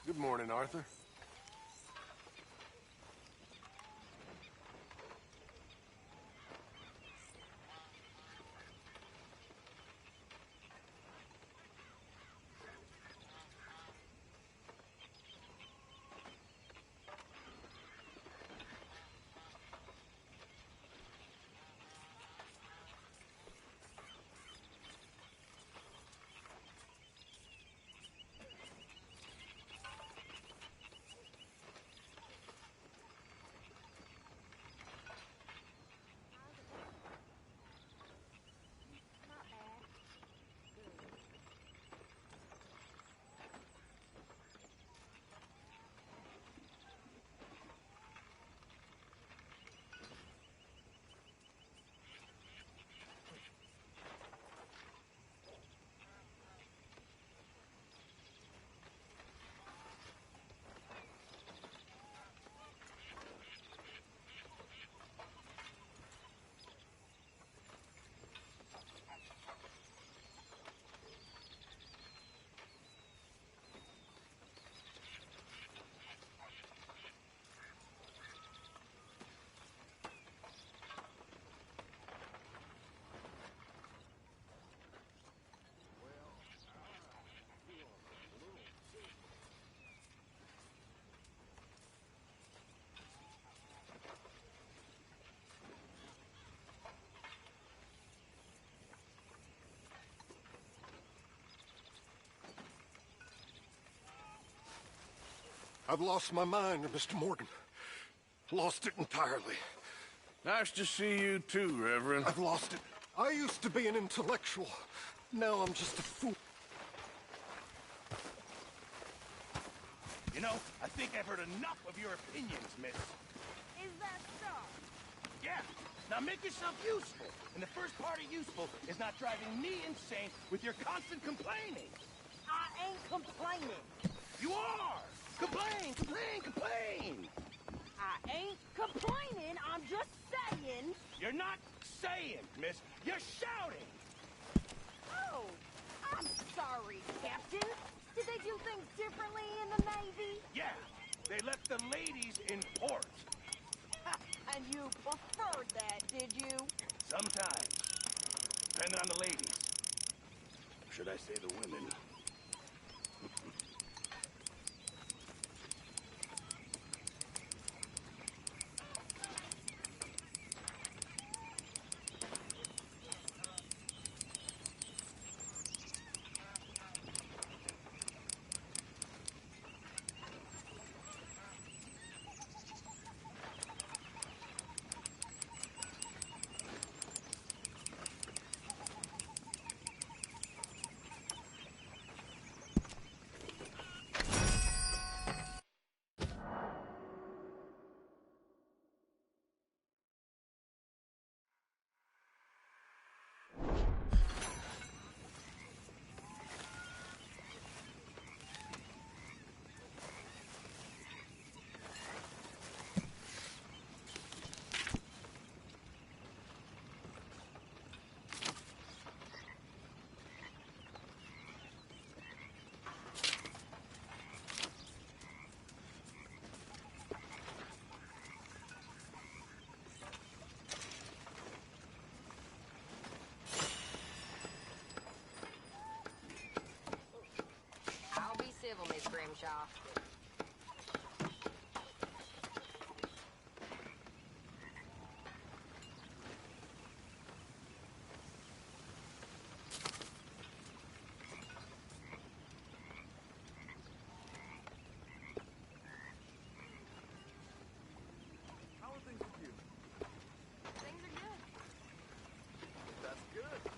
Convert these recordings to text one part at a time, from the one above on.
Good morning, Arthur. I've lost my mind, Mr. Morgan. Lost it entirely. Nice to see you too, Reverend. I've lost it. I used to be an intellectual. Now I'm just a fool. You know, I think I've heard enough of your opinions, miss. Is that so? Yeah. Now make yourself useful. And the first part of useful is not driving me insane with your constant complaining. I ain't complaining. You are! Complain, complain, complain! I ain't complaining, I'm just saying. You're not saying, miss. You're shouting! Oh, I'm sorry, Captain. Did they do things differently in the Navy? Yeah, they left the ladies in port. And you preferred that, did you? Sometimes. Depending on the ladies. Or should I say the women? shop. How are things with you? Things are good. That's good.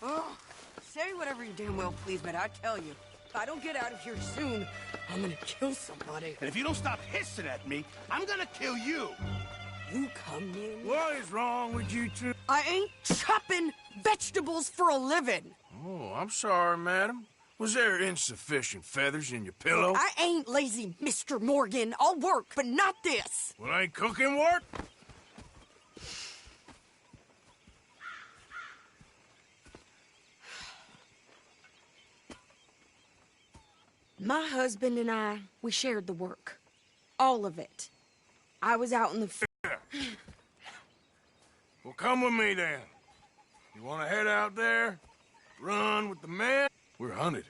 Oh, say whatever you damn well please, but I tell you, if I don't get out of here soon, I'm gonna kill somebody. And if you don't stop hissing at me, I'm gonna kill you. You come near me. What is wrong with you two? I ain't chopping vegetables for a living. Oh, I'm sorry, madam. Was there insufficient feathers in your pillow? I ain't lazy, Mr. Morgan. I'll work, but not this. Well, ain't cooking work? My husband and I, we shared the work. All of it. I was out in the Well, come with me then. You want to head out there? Run with the men? We're hunted.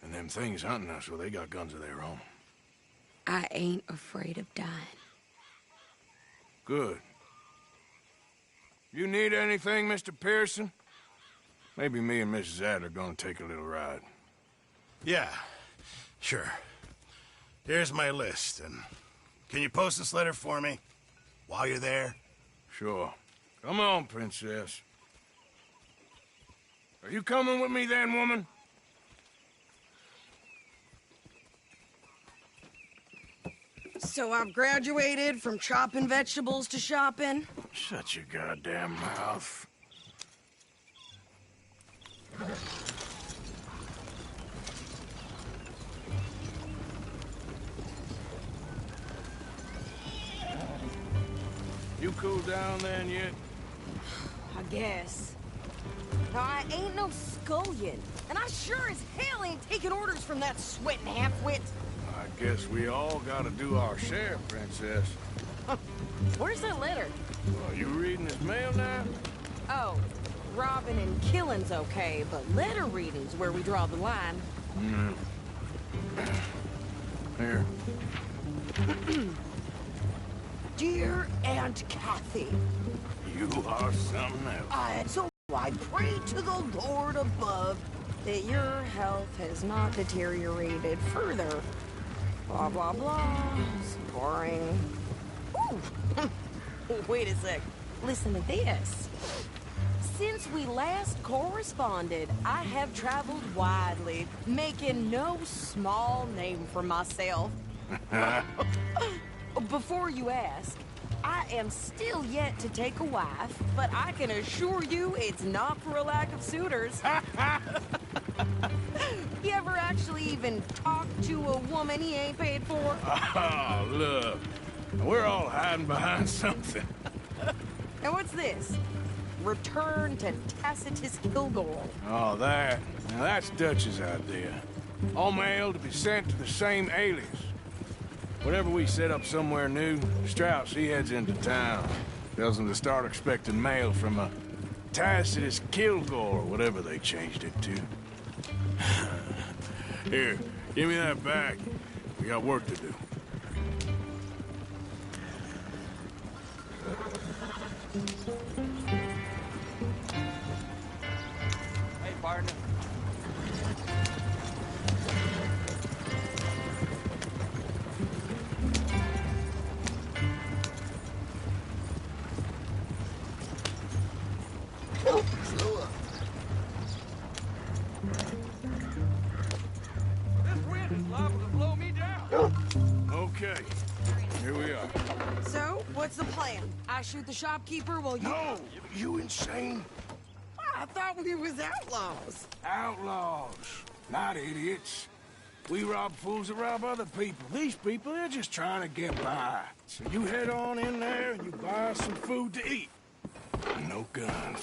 And them things hunting us, well, they got guns of their own. I ain't afraid of dying. Good. You need anything, Mr. Pearson? Maybe me and Mrs. Adler gonna take a little ride. Yeah, sure. Here's my list, and can you post this letter for me while you're there? Sure. Come on, princess. Are you coming with me then, woman? So I've graduated from chopping vegetables to shopping. Shut your goddamn mouth. You cool down then yet? I guess. Now, I ain't no scullion, and I sure as hell ain't taking orders from that sweating half-wit. I guess we all gotta do our share, Princess. Where's that letter? Are you reading this mail now? Oh, robbing and killing's okay, but letter reading's where we draw the line. Here. Dear Aunt Kathy, You are something else. so I pray to the Lord above that your health has not deteriorated further. Blah, blah, blah. It's boring. Ooh. Wait a sec. Listen to this. Since we last corresponded, I have traveled widely, making no small name for myself. Before you ask, I am still yet to take a wife, but I can assure you it's not for a lack of suitors. You ever actually even talk to a woman he ain't paid for? Oh, look. We're all hiding behind something. And what's this? Return to Tacitus Kilgore. Oh, that. Now, that's Dutch's idea. All mail to be sent to the same alias. Whenever we set up somewhere new, Strauss, he heads into town. Tells them to start expecting mail from a Tacitus Kilgore, whatever they changed it to. Here, give me that back. We got work to do. Hey, partner. This wind is liable to blow me down. Okay, here we are. So, what's the plan? I shoot the shopkeeper while you... No! You insane? I thought we was outlaws. Outlaws, not idiots. We rob fools that rob other people. These people, they're just trying to get by. So you head on in there and you buy some food to eat. And no guns.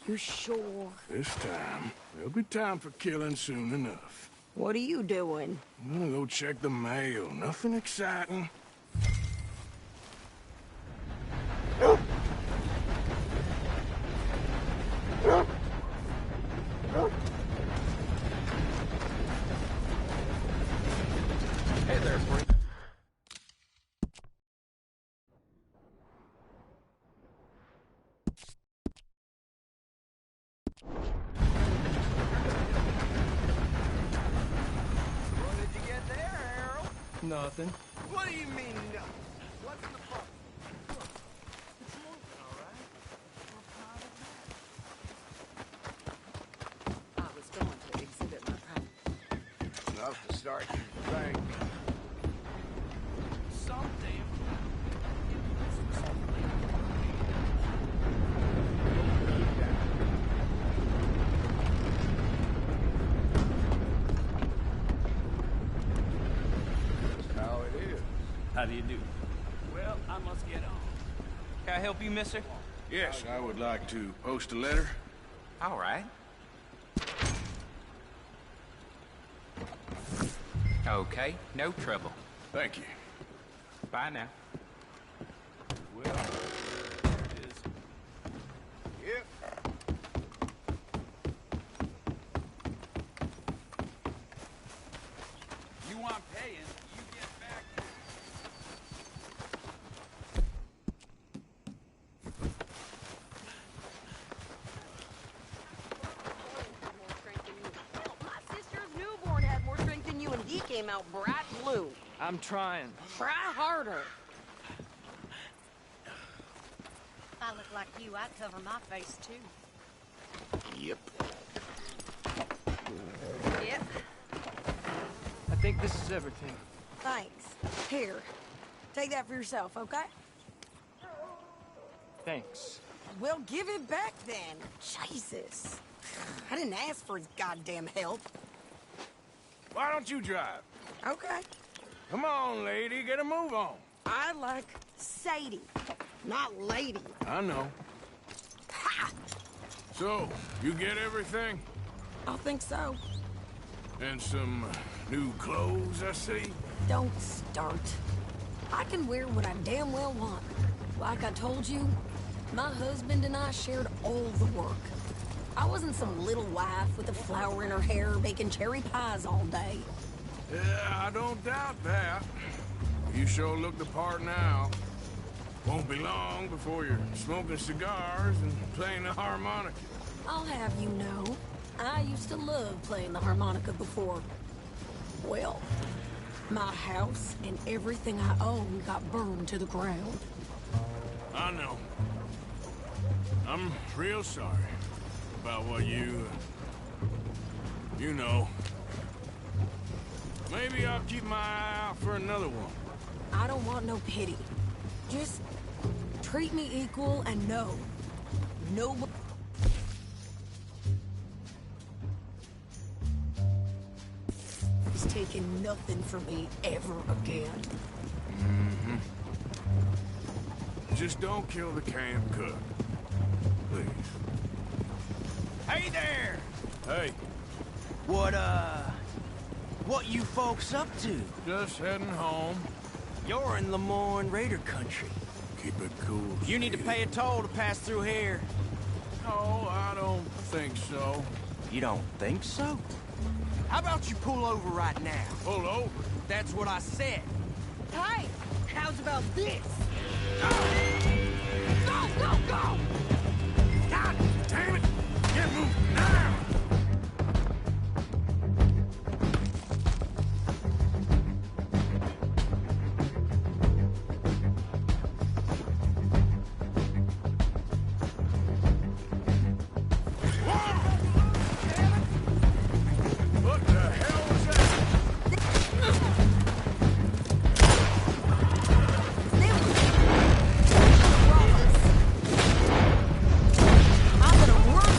You sure? This time, there'll be time for killing soon enough. What are you doing? I'm gonna go check the mail. Nothing exciting. Hey there, friend. What did you get there, Harold? Nothing. What do you mean, nothing? What's in the box? I was going to exhibit my pride. Enough to start you to bank. Someday. That's how it is. How do you do? Well, I must get on. Can I help you, mister? Yes, I would like to post a letter. All right. Okay, no trouble. Thank you. Bye now. Well, there it is. Yep. You want paying, you get back. My sister's newborn had more strength than you, and he came out bright blue. I'm trying. Try harder. If I look like you, I'd cover my face, too. Yep. Yep. I think this is everything. Thanks. Here. Take that for yourself, okay? Thanks. Well, give it back then. Jesus. I didn't ask for his goddamn help. Why don't you drive? Okay. Come on, lady, get a move on. I like Sadie, not lady. I know. So, you get everything? I think so. And some new clothes, I see? Don't start. I can wear what I damn well want. Like I told you, my husband and I shared all the work. I wasn't some little wife with a flower in her hair baking cherry pies all day. Yeah, I don't doubt that. You sure look the part now. Won't be long before you're smoking cigars and playing the harmonica. I'll have you know, I used to love playing the harmonica before. Well, my house and everything I own got burned to the ground. I know. I'm real sorry about what you know. Maybe I'll keep my eye out for another one. I don't want no pity. Just treat me equal and no. He's taking nothing from me ever again. Just don't kill the camp cook. Please. Hey there! Hey, What you folks up to? just heading home. You're in Lemoyne Raider country. Keep it cool. You need to Steve. pay a toll to pass through here. No, I don't think so. You don't think so? How about you pull over right now? Pull over. That's what I said. Hey, how's about this? Go, go, go! God damn it! Get moving now! What the hell was that? I'm gonna work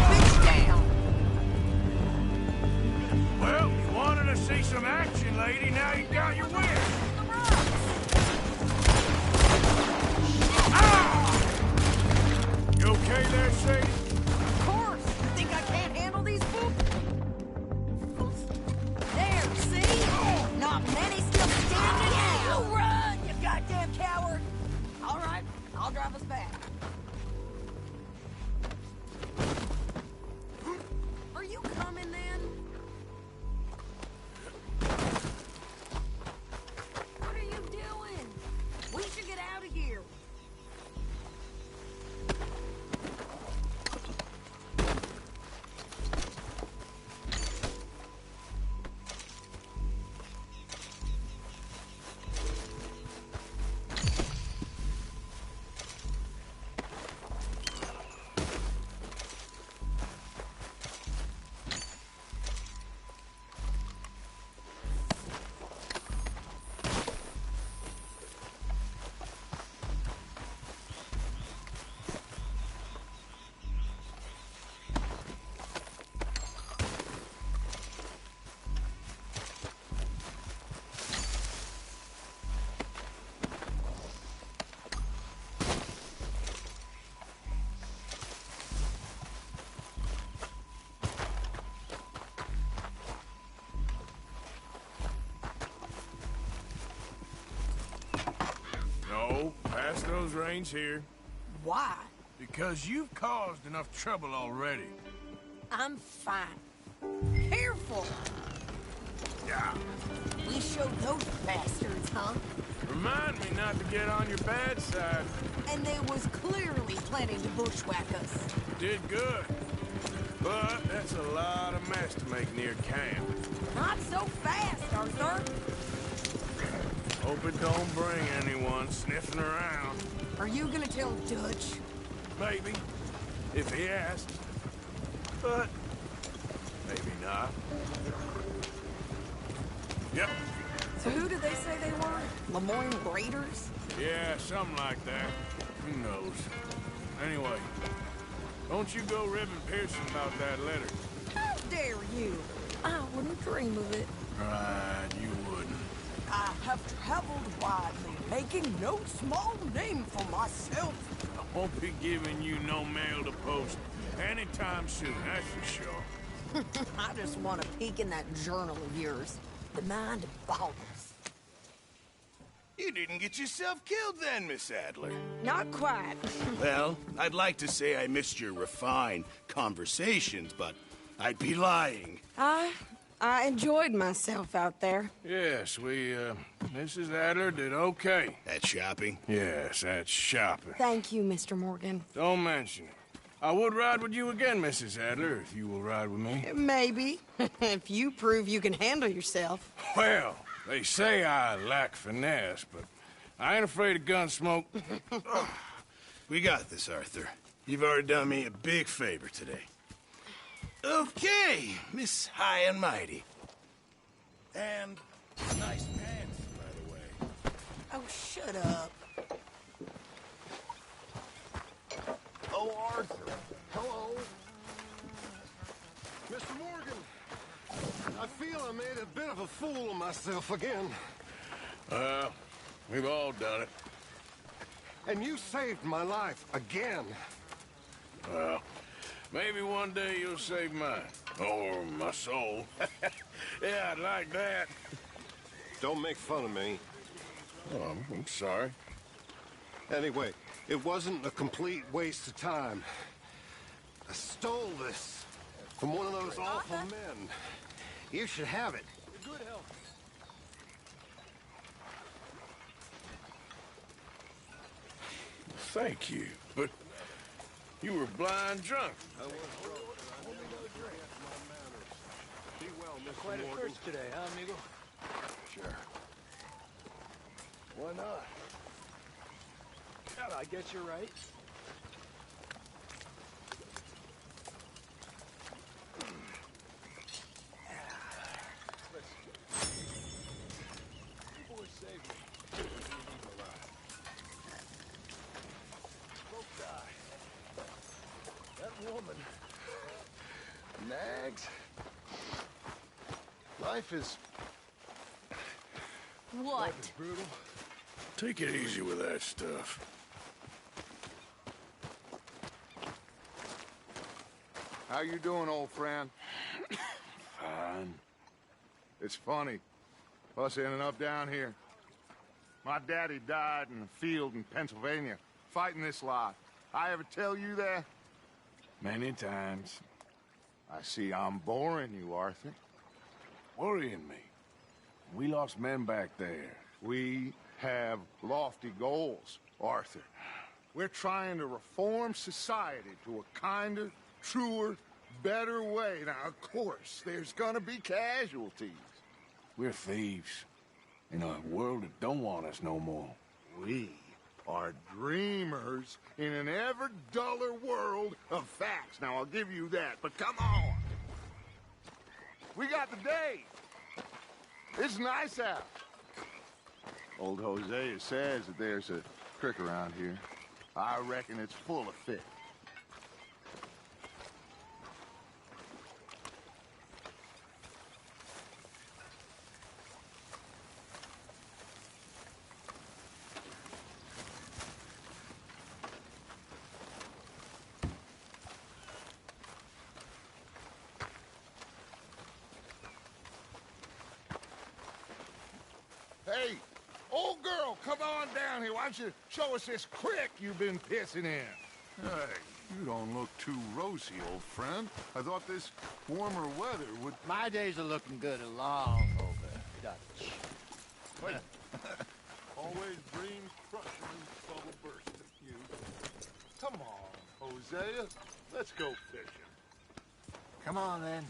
bitch down. Well, you wanted to see some action, lady. Now you got your wish. Ah! You okay there, Sadie? Of course. You think I can't handle these fools? There, see? Not many still standing. You run, you goddamn coward. All right, I'll drive us back. Are you coming then? What are you doing? We should get out of here. No, pass those reins here. Why? Because you've caused enough trouble already. I'm fine. Careful! Yeah. We showed those bastards, huh? Remind me not to get on your bad side. And they was clearly planning to bushwhack us. Did good. But that's a lot of mess to make near camp. Not so fast, Arthur. Hope it don't bring anyone sniffing around. Are you gonna tell Dutch? Maybe, if he asks. But maybe not. Yep. So who did they say they were? Lemoyne Raiders? Yeah, something like that. Who knows? Anyway, don't you go ribbing Pearson about that letter. How dare you? I wouldn't dream of it. Right, you wouldn't. I have traveled widely, making no small name for myself. I won't be giving you no mail to post anytime soon, that's for sure. I just want a peek in that journal of yours. The mind boggles. You didn't get yourself killed then, Miss Adler. Not quite. Well, I'd like to say I missed your refined conversations, but I'd be lying. I enjoyed myself out there. Yes, Mrs. Adler did okay. At shopping? Yes, that's shopping. Thank you, Mr. Morgan. Don't mention it. I would ride with you again, Mrs. Adler, if you will ride with me. Maybe. If you prove you can handle yourself. Well, they say I lack finesse, but I ain't afraid of gun smoke. We got this, Arthur. You've already done me a big favor today. Okay, Miss High and Mighty. And nice pants, by the way. Oh, shut up. Oh, Arthur. Hello. Mr. Morgan, I feel I made a bit of a fool of myself again. We've all done it. And you saved my life again. Well, maybe one day you'll save mine. Or my soul. Yeah, I'd like that. Don't make fun of me. Oh, I'm sorry. Anyway, it wasn't a complete waste of time. I stole this from one of those awful men. You should have it. Good health. Thank you, but you were blind drunk. Be well, Mr. Quite a Morgan. first today, huh, amigo? Sure. Why not? Yeah, I guess you're right. You boys saved me. Both die. That woman. Nags. Life is What? brutal. Take it easy with that stuff. How you doing, old friend? Fine. It's funny, us ending up down here. My daddy died in a field in Pennsylvania, fighting this lot. I ever tell you that? Many times. I see I'm boring you, Arthur. Worrying me. We lost men back there. We have lofty goals, Arthur. We're trying to reform society to a kinder, truer, better way. Now, of course, there's gonna be casualties. We're thieves. In a world that don't want us no more. We are dreamers in an ever duller world of facts. Now, I'll give you that, but come on. We got the day. It's nice out. Old Hosea says that there's a creek around here. I reckon it's full of fish. Hey, old girl, come on down here. Why don't you show us this creek you've been pissing in? Hey, you don't look too rosy, old friend. I thought this warmer weather would... My days are looking good along over Dutch. Wait. Always dreams crushing and bubble bursting. You. Come on, Hosea. Let's go fishing. Come on, then.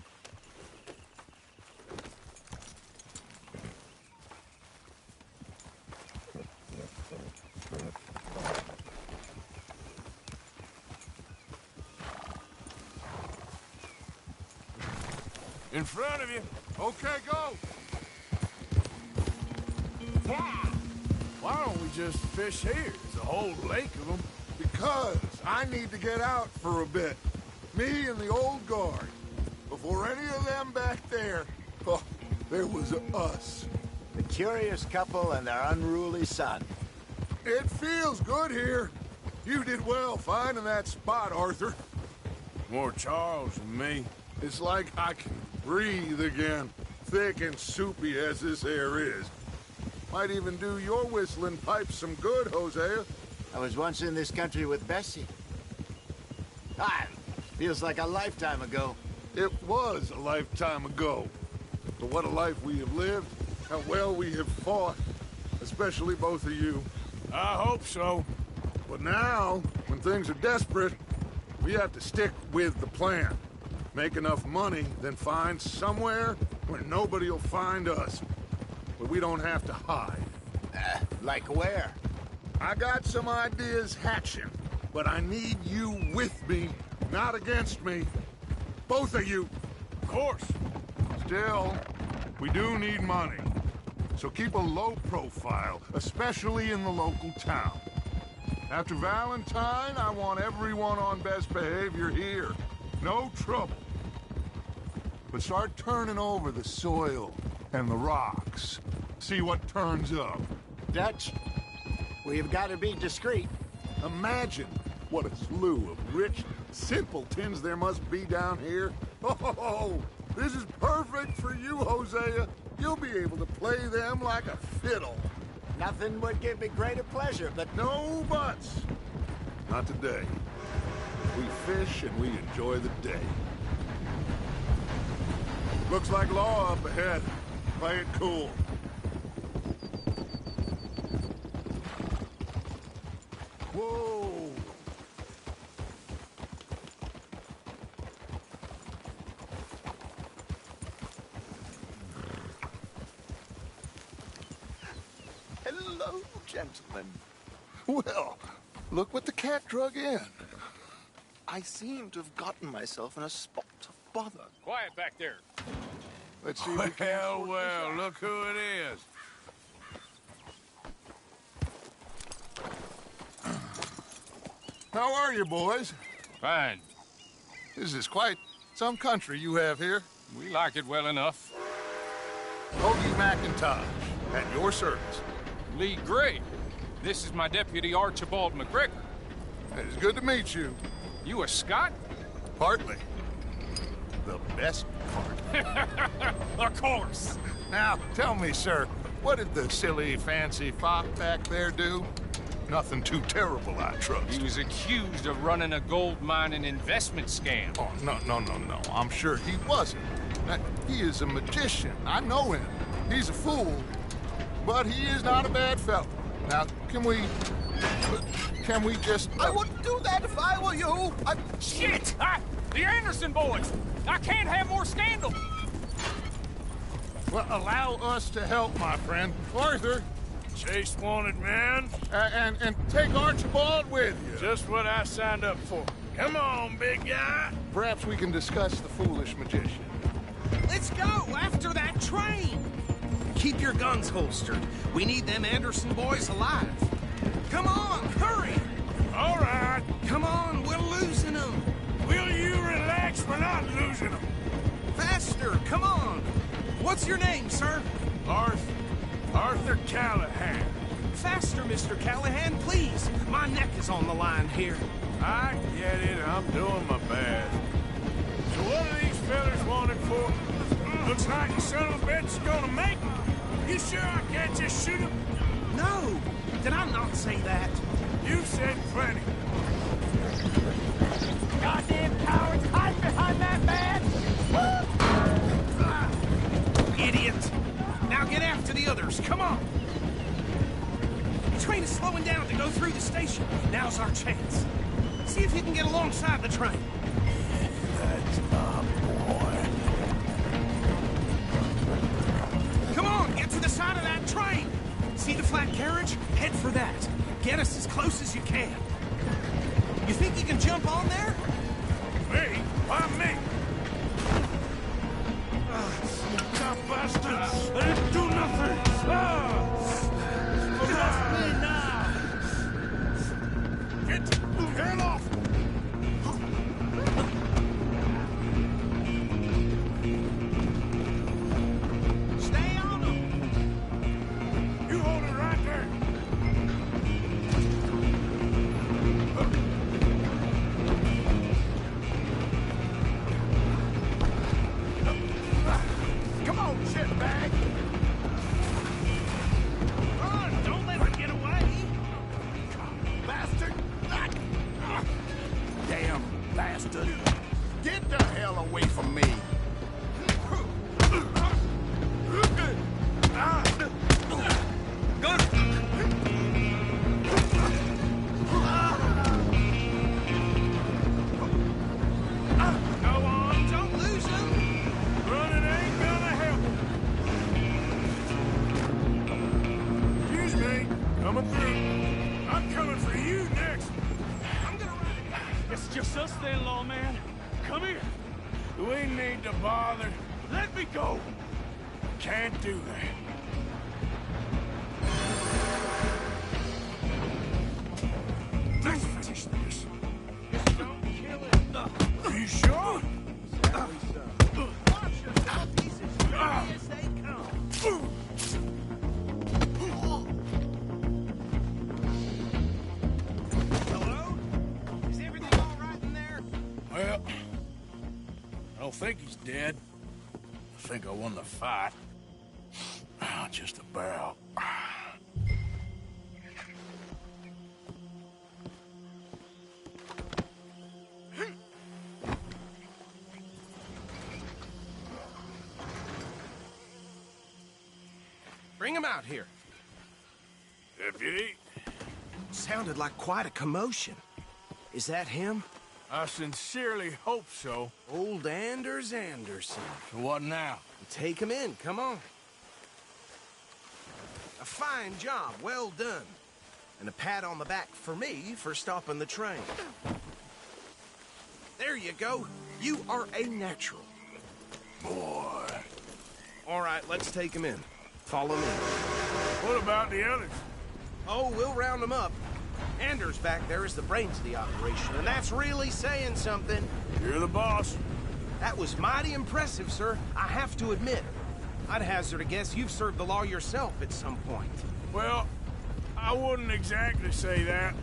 In front of you. Okay, go. Why don't we just fish here? There's a whole lake of them. Because I need to get out for a bit. Me and the old guard. Before any of them back there, oh, there was us. curious couple and their unruly son. It feels good here. You did well finding that spot, Arthur. More Charles than me. It's like I can breathe again, thick and soupy as this air is. Might even do your whistling pipes some good, Hosea. I was once in this country with Bessie. Feels like a lifetime ago. It was a lifetime ago. But what a life we have lived, how well we have fought, especially both of you. I hope so. But now, when things are desperate, we have to stick with the plan. Make enough money, then find somewhere where nobody will find us. Where we don't have to hide. Like where? I got some ideas hatching, but I need you with me, not against me. Both of you. Of course. Still, we do need money. So keep a low profile, especially in the local town. After Valentine, I want everyone on best behavior here. No trouble. But start turning over the soil and the rocks. See what turns up. Dutch, we've got to be discreet. Imagine what a slew of rich simpletons there must be down here. Oh, this is perfect for you, Hosea. You'll be able to play them like a fiddle. Nothing would give me greater pleasure, but... No buts. Not today. We fish and we enjoy the day. Looks like law up ahead. Play it cool. Whoa! Hello, gentlemen. Well, look what the cat drug in. I seem to have gotten myself in a spot of bother. Quiet back there. Let's see if we can sort this out. Look who it is. How are you, boys? Fine. This is quite some country you have here. We like it well enough. Hoagie McIntosh, at your service. Lee Gray. This is my deputy Archibald McGregor. It's good to meet you. You a Scot? Partly. The best part. Of course. Now, tell me, sir, what did the silly, fancy fop back there do? Nothing too terrible, I trust. He was accused of running a gold mining investment scam. Oh, no. I'm sure he wasn't. He is a magician. I know him. He's a fool, but he is not a bad fellow. Now, can we just... I wouldn't do that if I were you. Shit! The Anderson boys! I can't have more scandal! Well, allow us to help, my friend. Arthur! Chase wanted man. And take Archibald with you. Just what I signed up for. Come on, big guy. Perhaps we can discuss the foolish magician. Let's go after that train. Keep your guns holstered. We need them Anderson boys alive. Come on, hurry. All right. Come on, we're losing them. Will you relax? We're not losing them. Faster, come on. What's your name, sir? Arthur Callahan. Faster, Mr. Callahan, please. My neck is on the line here. I get it. I'm doing my best. So what are these fellas wanted for? Looks like the son of a bitch is gonna make them. You sure I can't just shoot him? No. Did I not say that? You said plenty. Goddamn cowards, hide behind that man! Idiot! Now get after the others, come on! The train is slowing down to go through the station. Now's our chance. See if you can get alongside the train. That's my boy. Come on, get to the side of that train! See the flat carriage? Head for that. Get us as close as you can. You think you can jump on there? Me? Why me? You bastards! I didn't do nothing! Me now! Get off! Stay on them! Coming through. I'm coming for you next. I'm gonna run it. It's just us then, lawman. Come here. We need to bother. Let me go. Can't do that. Let's finish this. Don't kill it. Are you sure? Watch yourself, pieces. Yes, they come. Hello? Is everything all right in there? Well, I don't think he's dead. I think I won the fight. Just about. Bring him out here. Deputy? Sounded like quite a commotion. Is that him? I sincerely hope so. Old Anders Anderson. So what now? Take him in, come on. A fine job, well done. And a pat on the back for me for stopping the train. There you go. You are a natural. Boy. All right, let's take him in. Follow me. What about the others? Oh, we'll round them up. Anders back there is the brains of the operation, and that's really saying something. You're the boss. That was mighty impressive, sir. I have to admit. I'd hazard a guess you've served the law yourself at some point. Well, I wouldn't exactly say that.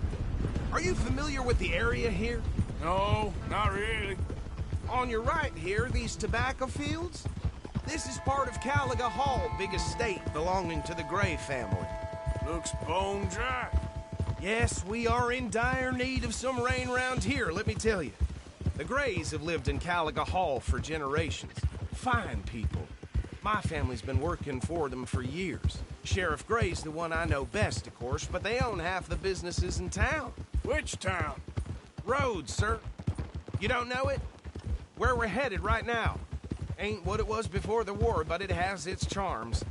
Are you familiar with the area here? No, not really. On your right here, these tobacco fields? This is part of Caliga Hall, big estate belonging to the Gray family. Looks bone dry. Yes, we are in dire need of some rain round here, let me tell you. The Grays have lived in Caliga Hall for generations. Fine people. My family's been working for them for years. Sheriff Gray's the one I know best, of course, but they own half the businesses in town. Which town? Rhodes, sir. You don't know it? Where we're headed right now. Ain't what it was before the war, but it has its charms.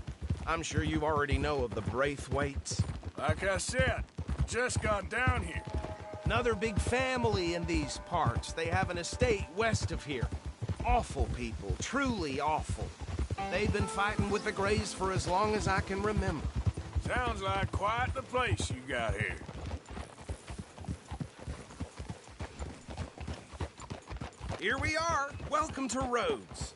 I'm sure you already know of the Braithwaites. Like I said, just got down here. Another big family in these parts. They have an estate west of here. Awful people, truly awful. They've been fighting with the Grays for as long as I can remember. Sounds like quite the place you got here. Here we are. Welcome to Rhodes.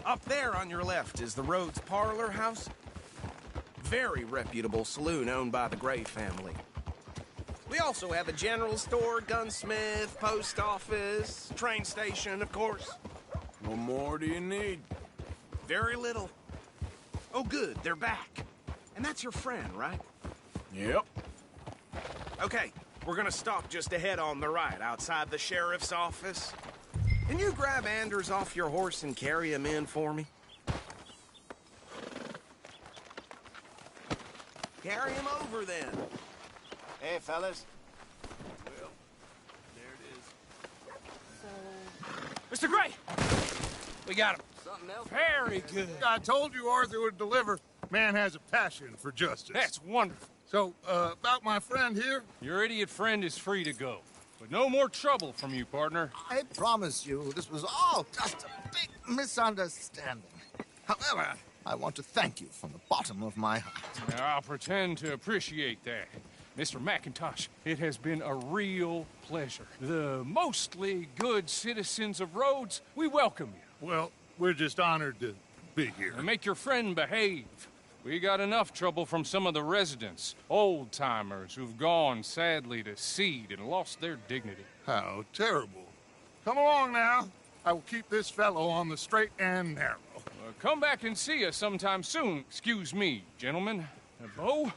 Up there on your left is the Rhodes Parlor House. Very reputable saloon owned by the Gray family. We also have a general store, gunsmith, post office, train station, of course. What more do you need? Very little. Oh, good, they're back. And that's your friend, right? Yep. Okay, we're gonna stop just ahead on the right, outside the sheriff's office. Can you grab Anders off your horse and carry him in for me? Carry him over, then. Hey, fellas. Well, there it is. Mr. Gray! We got him. Something else? Very good. I told you Arthur would deliver. Man has a passion for justice. That's wonderful. So, about my friend here? Your idiot friend is free to go. But no more trouble from you, partner. I promise you, this was all just a big misunderstanding. However, I want to thank you from the bottom of my heart. Now, I'll pretend to appreciate that. Mr. McIntosh, it has been a real pleasure. The mostly good citizens of Rhodes, we welcome you. Well, we're just honored to be here. Now make your friend behave. We got enough trouble from some of the residents, old-timers who've gone, sadly, to seed and lost their dignity. How terrible. Come along now. I will keep this fellow on the straight and narrow. Come back and see us sometime soon. Excuse me, gentlemen. Bo,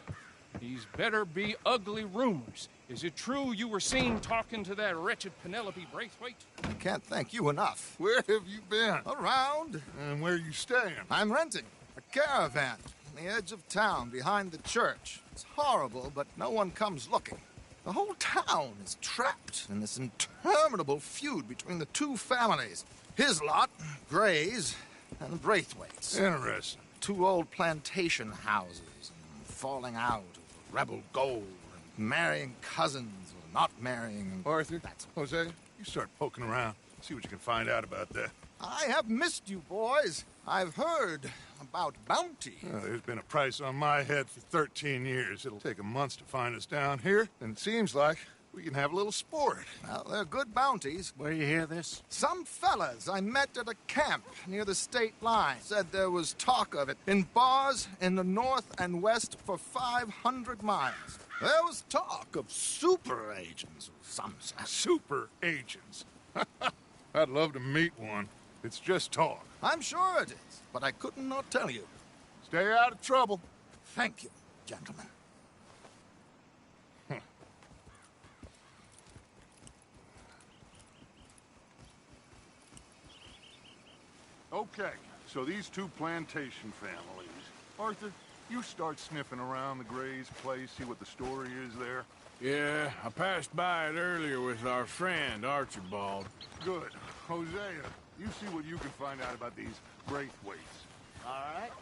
these better be ugly rumors. Is it true you were seen talking to that wretched Penelope Braithwaite? I can't thank you enough. Where have you been? Around. And where you staying? I'm renting a caravan on the edge of town behind the church. It's horrible, but no one comes looking. The whole town is trapped in this interminable feud between the two families. His lot, Gray's, and the Braithwaites. Interesting. Two old plantation houses, falling out rebel gold and marrying cousins or not marrying. Arthur, Jose, you start poking around. See what you can find out about that. I have missed you, boys. I've heard about bounty. There's been a price on my head for 13 years. It'll take 'em months to find us down here, and it seems like we can have a little sport. Well, they're good bounties. Where you hear this? Some fellas I met at a camp near the state line said there was talk of it in bars in the north and west for 500 miles. There was talk of super agents of some sort. Super agents. I'd love to meet one. It's just talk. I'm sure it is, but I couldn't not tell you. Stay out of trouble. Thank you, gentlemen. Okay, so these two plantation families. Arthur, you start sniffing around the Gray's place, see what the story is there. Yeah, I passed by it earlier with our friend, Archibald. Good. Hosea, you see what you can find out about these Braithwaites. All right.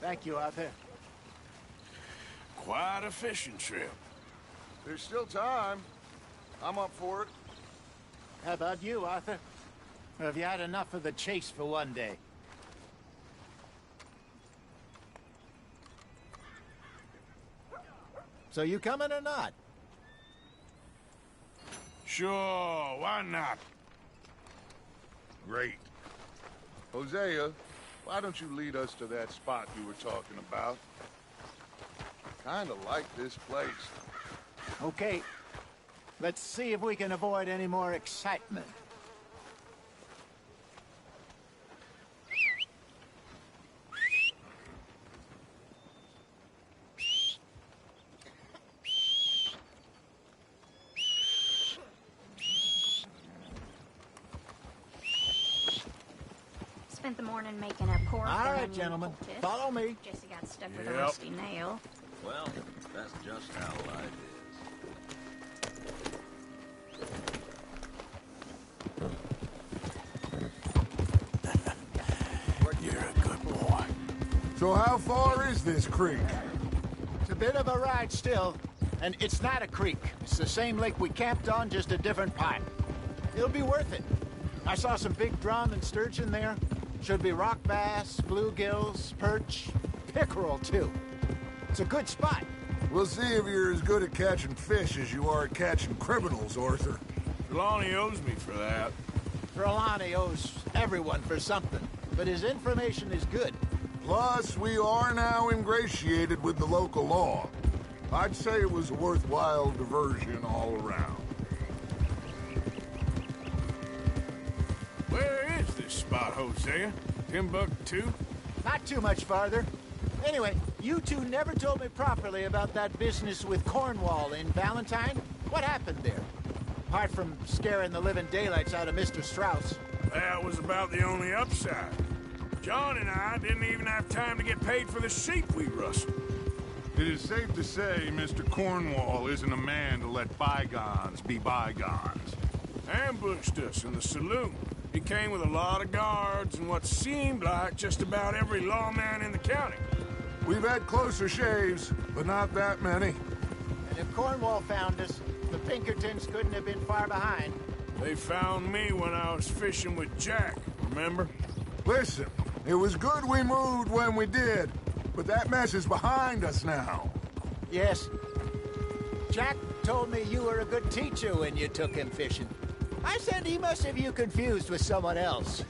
Thank you, Arthur. Quite a fishing trip. There's still time. I'm up for it. How about you, Arthur? Or have you had enough of the chase for one day? So you coming or not? Sure, why not? Great. Hosea, why don't you lead us to that spot you were talking about? Kinda like this place. Okay. Let's see if we can avoid any more excitement. Spent the morning making up corn. All right, gentlemen. Follow me. Jesse got stuck with a rusty nail. Well, that's just how life You're a good boy. So how far is this creek? It's a bit of a ride still, and it's not a creek. It's the same lake we camped on, just a different part. It'll be worth it. I saw some big drum and sturgeon there. Should be rock bass, bluegills, perch, pickerel, too. It's a good spot. We'll see if you're as good at catching fish as you are at catching criminals, Arthur. Trelawney owes me for that. Trelawney owes everyone for something, but his information is good. Plus, we are now ingratiated with the local law. I'd say it was a worthwhile diversion all around. Where is this spot, Hosea? Timbuktu? Not too much farther. Anyway, you two never told me properly about that business with Cornwall in Valentine. What happened there? Apart from scaring the living daylights out of Mr. Strauss. That was about the only upside. John and I didn't even have time to get paid for the sheep we rustled. It is safe to say Mr. Cornwall isn't a man to let bygones be bygones. Ambushed us in the saloon. He came with a lot of guards and what seemed like just about every lawman in the county. We've had closer shaves, but not that many. And if Cornwall found us, the Pinkertons couldn't have been far behind. They found me when I was fishing with Jack, remember? Listen, it was good we moved when we did, but that mess is behind us now. Yes. Jack told me you were a good teacher when you took him fishing. I said he must have you confused with someone else.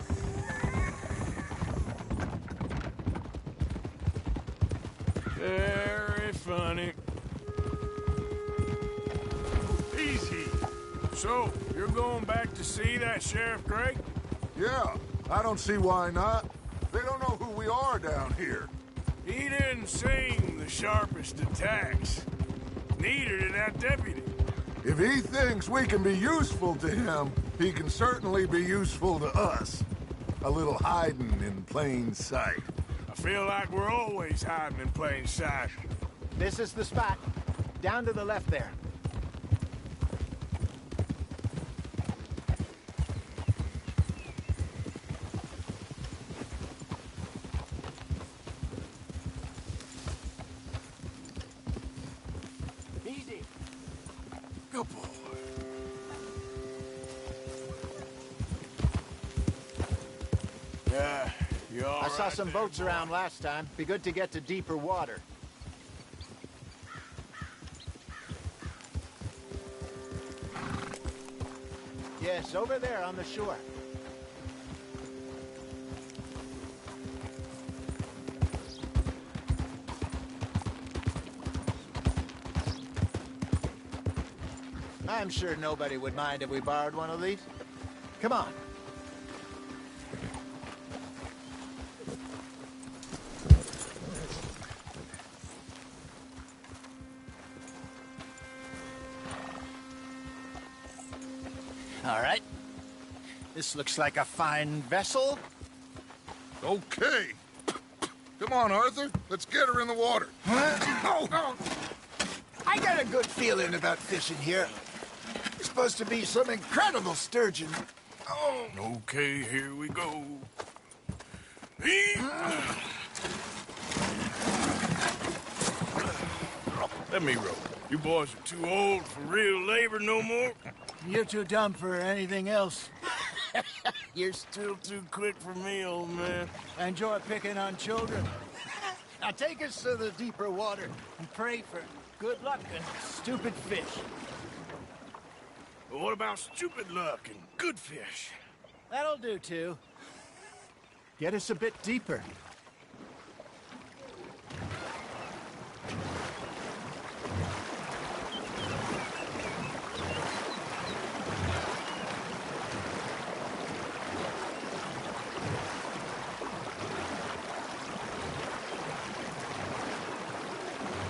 Very funny. Easy. So, you're going back to see that Sheriff Gray? Yeah, I don't see why not. They don't know who we are down here. He didn't seem the sharpest attacks. Neither did that deputy. If he thinks we can be useful to him, he can certainly be useful to us. A little hiding in plain sight. I feel like we're always hiding in plain sight. This is the spot. Down to the left there. You all I saw right some there, boats around last time. Be good to get to deeper water. Yes, over there on the shore. I'm sure nobody would mind if we borrowed one of these. Come on. All right. This looks like a fine vessel. Okay. Come on, Arthur. Let's get her in the water. Oh. I got a good feeling about fishing here. It's supposed to be some incredible sturgeon. Oh. Okay, here we go. Let me row. You boys are too old for real labor no more. You're too dumb for anything else. You're still too quick for me, old man. I enjoy picking on children. Now take us to the deeper water and pray for good luck and stupid fish. But what about stupid luck and good fish? That'll do, too. Get us a bit deeper.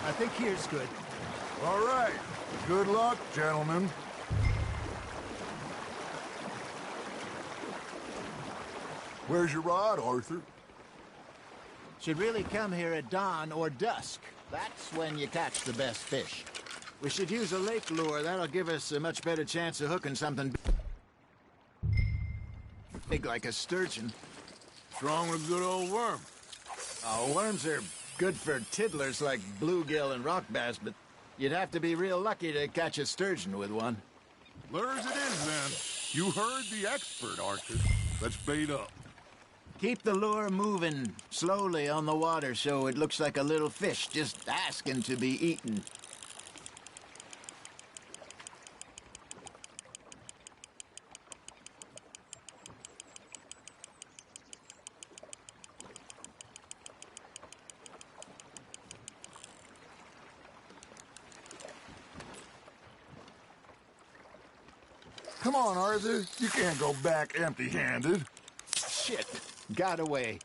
I think here's good. All right. Good luck, gentlemen. Where's your rod, Arthur? Should really come here at dawn or dusk. That's when you catch the best fish. We should use a lake lure. That'll give us a much better chance of hooking something big like a sturgeon. What's wrong with a good old worm? Oh, worms are good for tiddlers like bluegill and rock bass, but you'd have to be real lucky to catch a sturgeon with one. Lures it is, then. You heard the expert, Arthur. Let's bait up. Keep the lure moving slowly on the water so it looks like a little fish just asking to be eaten. Come on, Arthur. You can't go back empty-handed. Shit. Got away.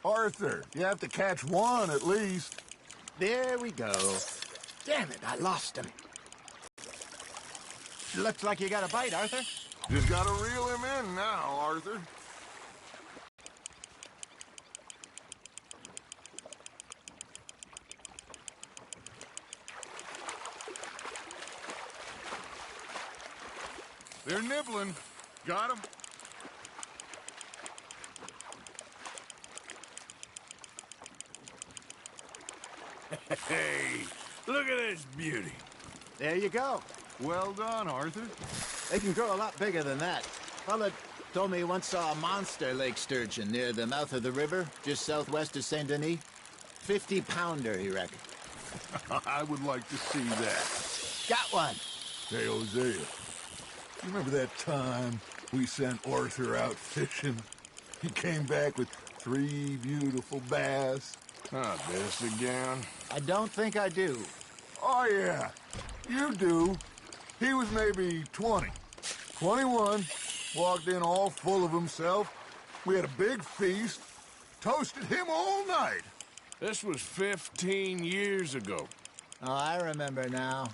Arthur, you have to catch one at least. There we go. Damn it, I lost him. Looks like you got a bite, Arthur. Just gotta reel him in now, Arthur. They're nibbling. Got him. Hey, look at this beauty. There you go. Well done, Arthur. They can grow a lot bigger than that. Fella told me he once saw a monster lake sturgeon near the mouth of the river, just southwest of Saint Denis. 50-pounder, he reckoned. I would like to see that. Got one. Hey, Hosea, you remember that time we sent Arthur out fishing? He came back with 3 beautiful bass. Not this again. I don't think I do. Oh, yeah. You do. He was maybe 20. 21. Walked in all full of himself. We had a big feast. Toasted him all night. This was 15 years ago. Oh, I remember now.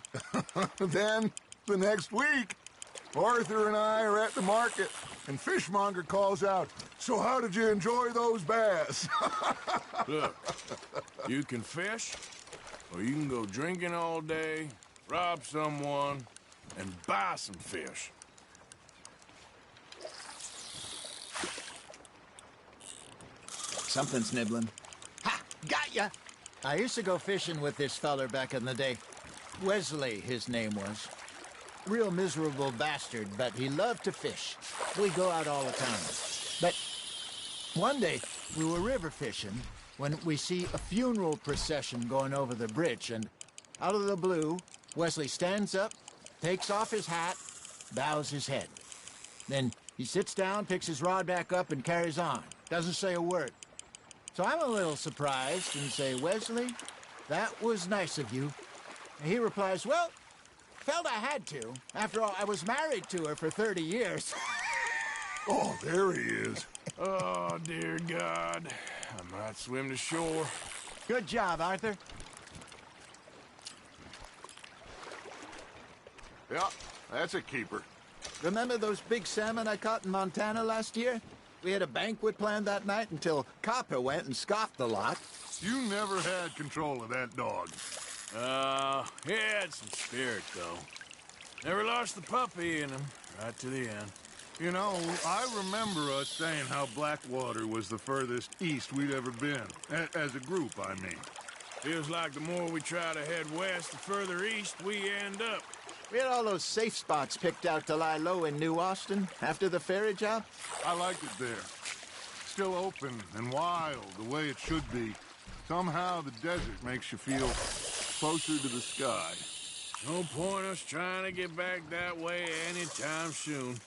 Then, the next week, Arthur and I are at the market, and Fishmonger calls out, "So how did you enjoy those bass?" Look, you can fish, or you can go drinking all day, rob someone, and buy some fish. Something's nibbling. Ha! Got ya! I used to go fishing with this feller back in the day. Wesley, his name was. Real miserable bastard, but he loved to fish. We go out all the time. But one day, we were river fishing when we see a funeral procession going over the bridge, and out of the blue, Wesley stands up, takes off his hat, bows his head. Then he sits down, picks his rod back up, and carries on. Doesn't say a word. So I'm a little surprised and say, "Wesley, that was nice of you." And he replies, "Well, felt I had to. After all, I was married to her for 30 years. Oh, there he is. Oh, dear God. I might swim to shore. Good job, Arthur. Yeah, that's a keeper. Remember those big salmon I caught in Montana last year? We had a banquet planned that night until Copper went and scoffed the lot. You never had control of that dog. He had some spirit, though. Never lost the puppy in him, right to the end. You know, I remember us saying how Blackwater was the furthest east we'd ever been. As a group, I mean. Feels like the more we try to head west, the further east we end up. We had all those safe spots picked out to lie low in New Austin after the ferry job. I liked it there. Still open and wild, the way it should be. Somehow the desert makes you feel closer to the sky. No point us trying to get back that way anytime soon.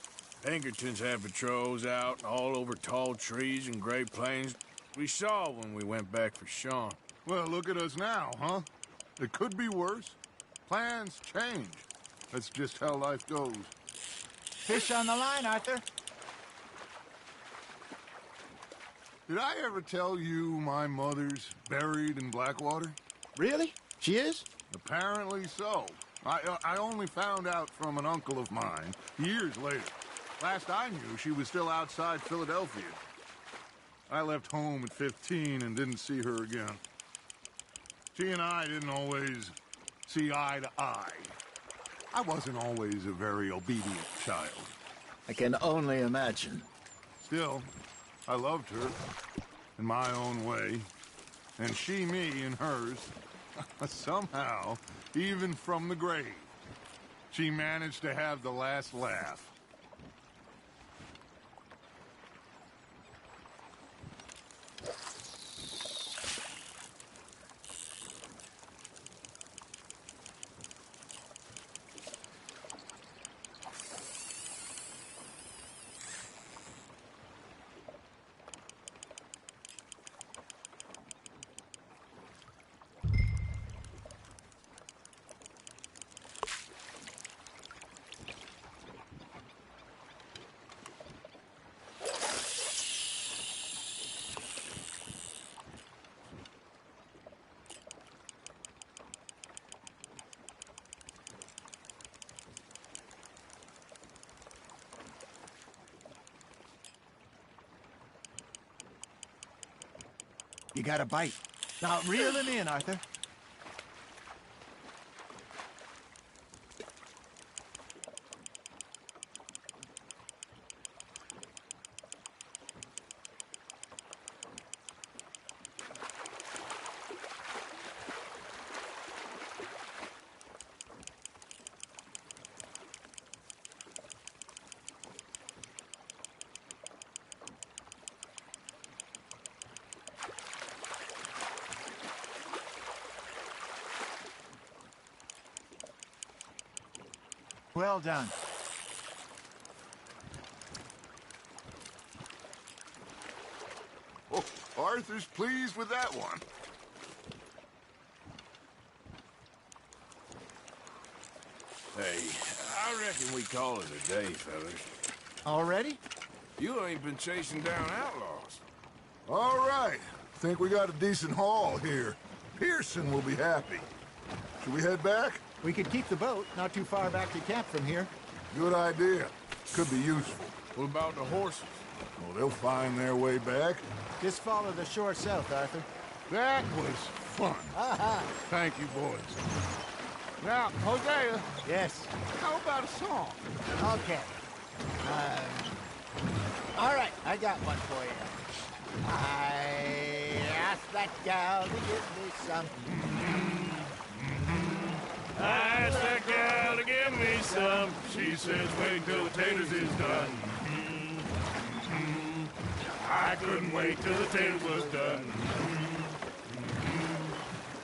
Pinkertons had patrols out all over tall trees and Great Plains. We saw when we went back for Sean. Well, look at us now, huh? It could be worse. Plans change. That's just how life goes. Fish on the line, Arthur. Did I ever tell you my mother's buried in Blackwater? Really? She is? Apparently so. I only found out from an uncle of mine years later. Last I knew, she was still outside Philadelphia. I left home at 15 and didn't see her again. She and I didn't always see eye to eye. I wasn't always a very obedient child. I can only imagine. Still, I loved her in my own way, and she me in hers. Somehow, even from the grave, she managed to have the last laugh. You got a bite. Now, reel him in, Arthur. Well done. Oh, Arthur's pleased with that one. Hey, I reckon we call it a day, fellas. Already? You ain't been chasing down outlaws. All right. Think we got a decent haul here. Pearson will be happy. Should we head back? We could keep the boat, not too far back to camp from here. Good idea. Could be useful. What about the horses? Well, they'll find their way back. Just follow the shore south, Arthur. That was fun. Thank you, boys. Now, Hosea. Yes. How about a song? Okay. All right, I got one for you. I asked that gal to give me some. I asked that gal to give me some. She says, wait till the taters is done. I couldn't wait till the taters was done.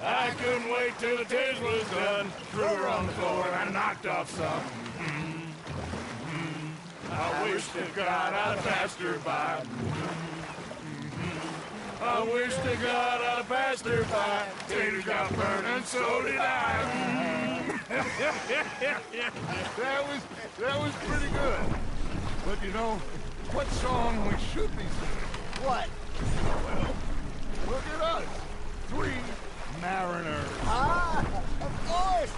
I couldn't wait till the taters was done. Threw her on the floor and I knocked off some. I wish to God I'd passed her by. I wish to God I'd passed her by. Taters got burned and so did I. That was pretty good. But you know, what song we should be singing? What? Well, look at us. 3 mariners. Of course.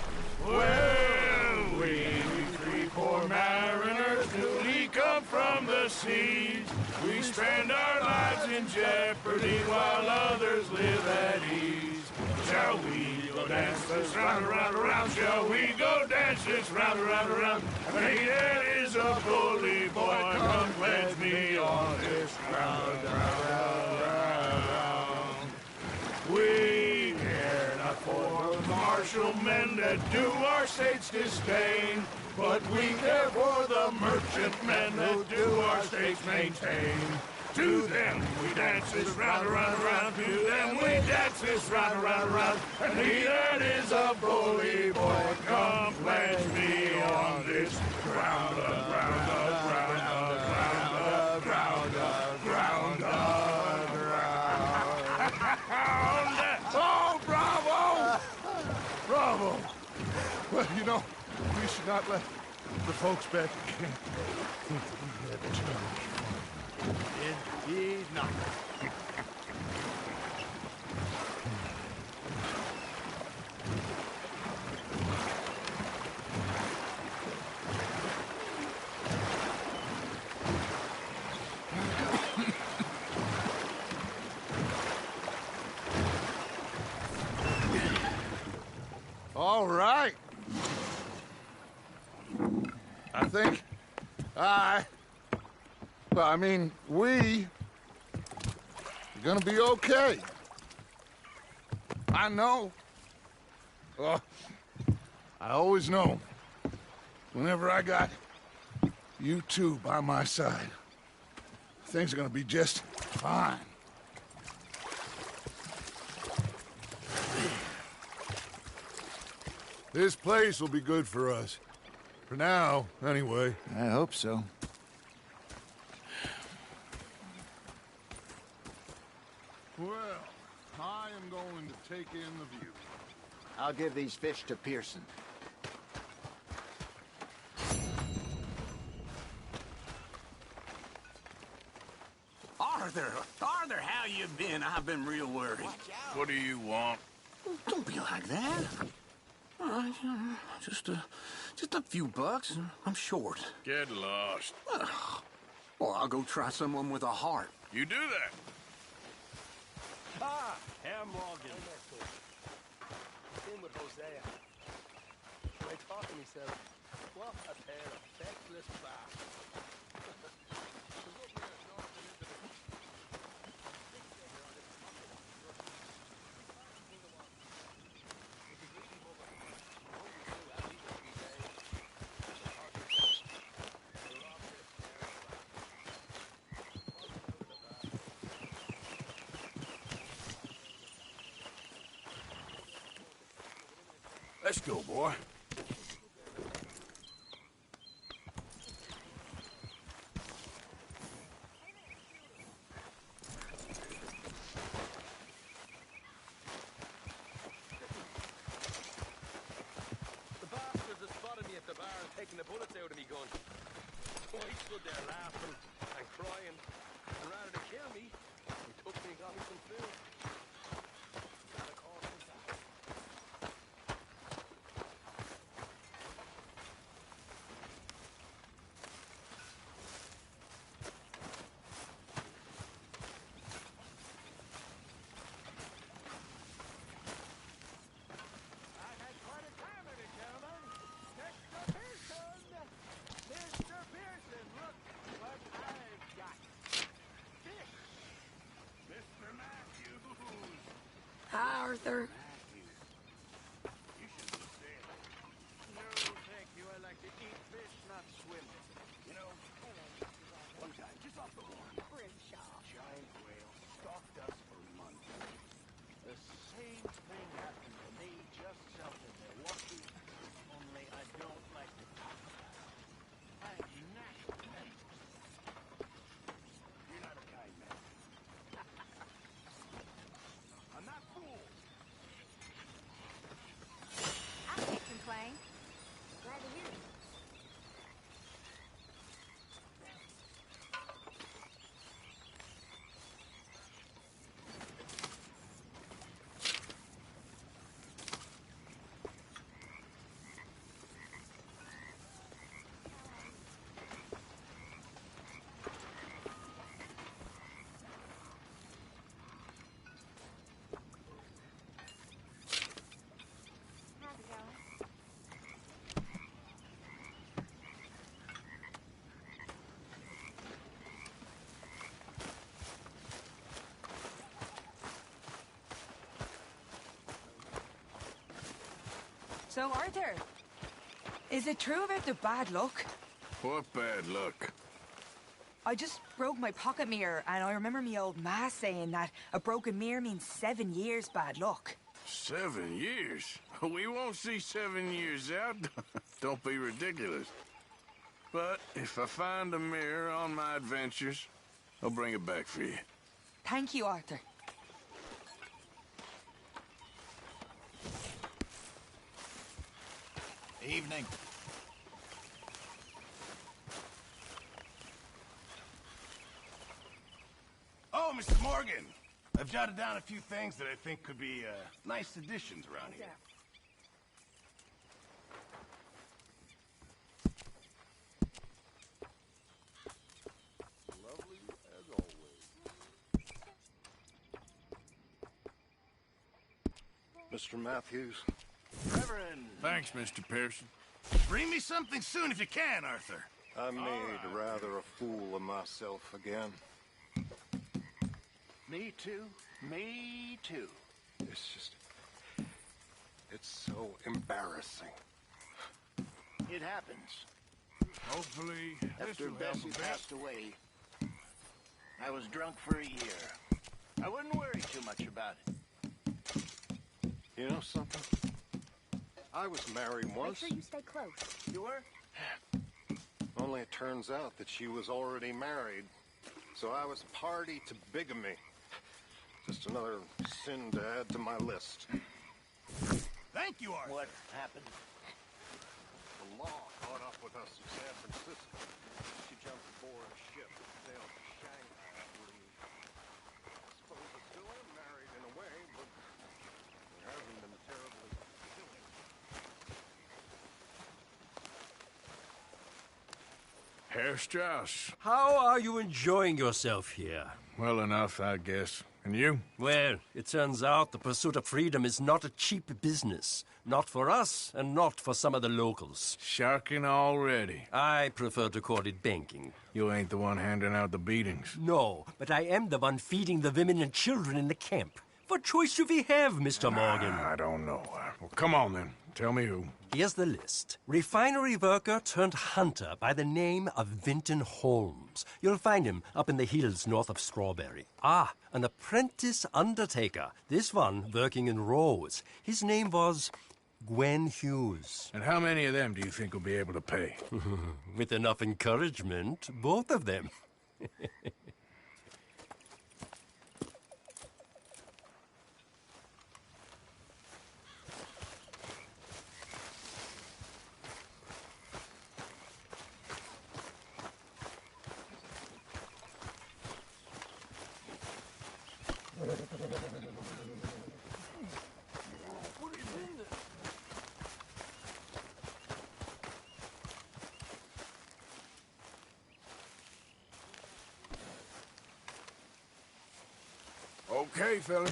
Well, we 3 poor mariners, newly come from the seas. We spend our lives in jeopardy while others live at ease. Shall we go dance this round, around, around? Shall we go dance this round, around, around? Hey, that is a bully boy, come pledge me on this round, round, round, round. We care not for the martial men that do our state's disdain, but we care for the merchantmen that do our state's maintain. To them we dance this round, around, around. To them we dance this round, around, around. And he that is a bully boy, come pledge me on this ground, ground, ground, ground, ground, ground, ground, ground. Oh, bravo! Bravo! Well, you know, we should not let the folks back again think we had too much fun. Indeed not. All right. I think we are gonna be okay. I know. I always know. Whenever I got you two by my side, things are gonna be just fine. This place will be good for us. For now, anyway. I hope so. Well, I am going to take in the view. I'll give these fish to Pearson. Arthur, how you been? I've been real worried. What do you want? Don't be like that. All right, just a few bucks. I'm short. Get lost. Well, I'll go try someone with a heart. You do that. Herr Morgan. In with Hosea. I thought to myself, what a pair of feckless bastards. Let's go, boy. Taking the bullets out of me gun. So I stood there laughing and crying, and rather than kill me, he took me and got me some food. And I called him back. Arthur? No, thank you. I like to eat fish, not swim it. You know, one time, just off the horn, Grimshaw. giant whale stalked us for months. The same thing happened to me just south of Milwaukee, only I don't like to talk about it. I'm national enemy. You're not a kind man. I'm not fooled. I can't complain. Glad to hear it. How's it going? So, Arthur, is it true about the bad luck? What bad luck? I just broke my pocket mirror, and I remember me old ma saying that a broken mirror means 7 years bad luck. 7 years? We won't see 7 years out. Don't be ridiculous. But if I find a mirror on my adventures, I'll bring it back for you. Thank you, Arthur. Evening. Oh, Mr. Morgan. I've jotted down a few things that I think could be nice additions around here. Lovely as always. Mr. Matthews. Reverend. Thanks, Mr. Pearson. Bring me something soon if you can, Arthur. I made rather a fool of myself again. Me too. Me too. It's just... It's so embarrassing. It happens. Hopefully, After Bessie passed away, I was drunk for a year. I wouldn't worry too much about it. You know something? I was married Make once, sure you stay close. You were? only it turns out that she was already married. So I was party to bigamy. Just another sin to add to my list. Thank you, Arthur. What happened? The law caught up with us in San Francisco. She jumped aboard a ship and sailed to Shanghai, I believe. I suppose I still am married in a way, but it hasn't been terribly fulfilling. Herr Strauss. How are you enjoying yourself here? Well enough, I guess. And you? Well, it turns out the pursuit of freedom is not a cheap business. Not for us, and not for some of the locals. Sharking already. I prefer to call it banking. You ain't the one handing out the beatings. No, but I am the one feeding the women and children in the camp. What choice do we have, Mr. Morgan? I don't know. Well, come on then. Tell me who. Here's the list. Refinery worker turned hunter by the name of Vinton Holmes. You'll find him up in the hills north of Strawberry. Ah, an apprentice undertaker. This one working in Rose. His name was Gwen Hughes. And how many of them do you think will be able to pay? With enough encouragement, both of them. Okay, fella.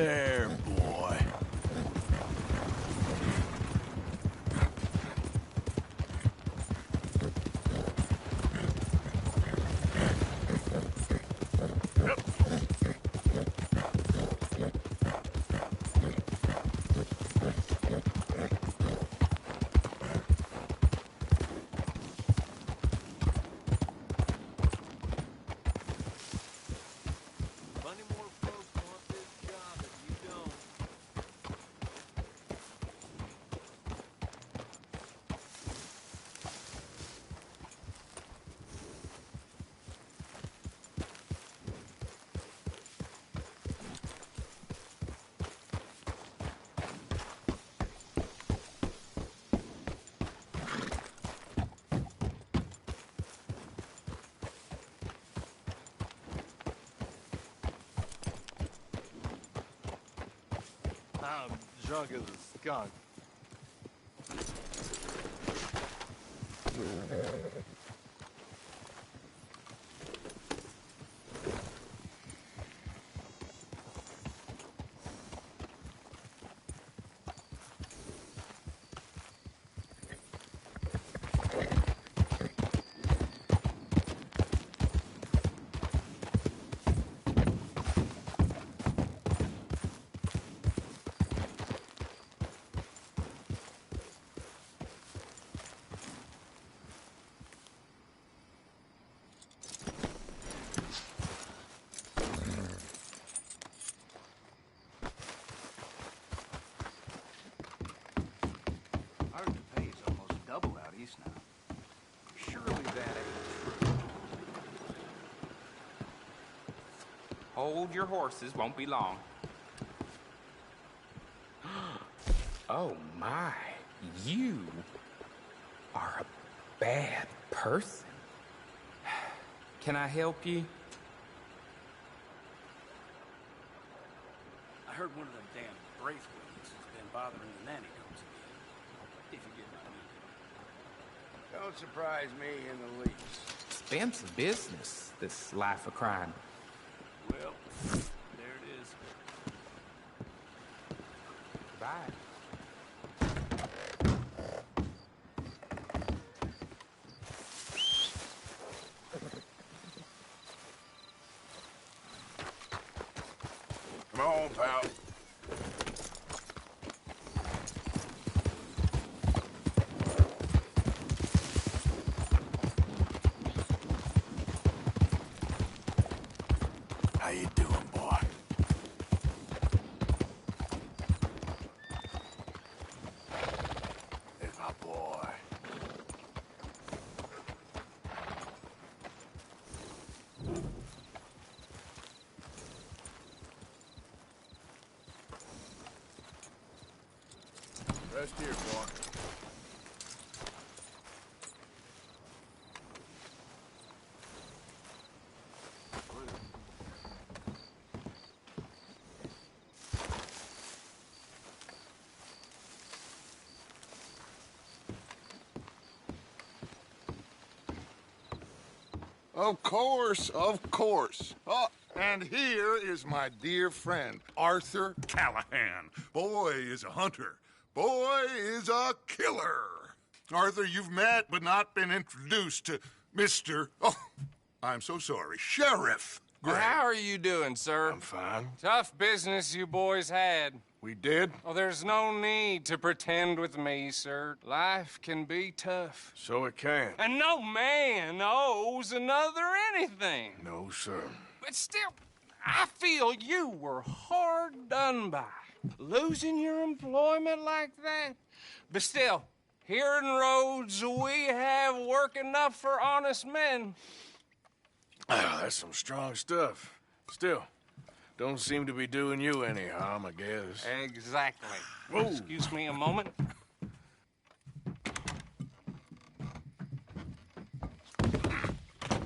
There, boy. I'm drunk as a skunk. Our pay is almost double out east now. Surely that ain't true. Hold your horses, won't be long. Oh my, you are a bad person. Can I help you? I heard one of them damn Braithwaites has been bothering the nanny comes again. If you get my meaning. Don't surprise me in the least. Expensive business, this life of crime. Well, there it is. Bye. Come on, pal. How you doing, boy? There's my boy. Rest here, boy. Of course, of course. Oh, and here is my dear friend, Arthur Callahan. Boy is a hunter. Boy is a killer. Arthur, you've met but not been introduced to Mr. Oh, I'm so sorry, Sheriff Gray. How are you doing, sir? I'm fine. Tough business you boys had. We did? Oh, there's no need to pretend with me, sir. Life can be tough. So it can. And no man owes another anything. No, sir. But still, I feel you were hard done by. Losing your employment like that. But still, here in Rhodes, we have work enough for honest men. Ah, that's some strong stuff. Still, don't seem to be doing you any harm, I guess. Exactly. Whoa. Excuse me a moment.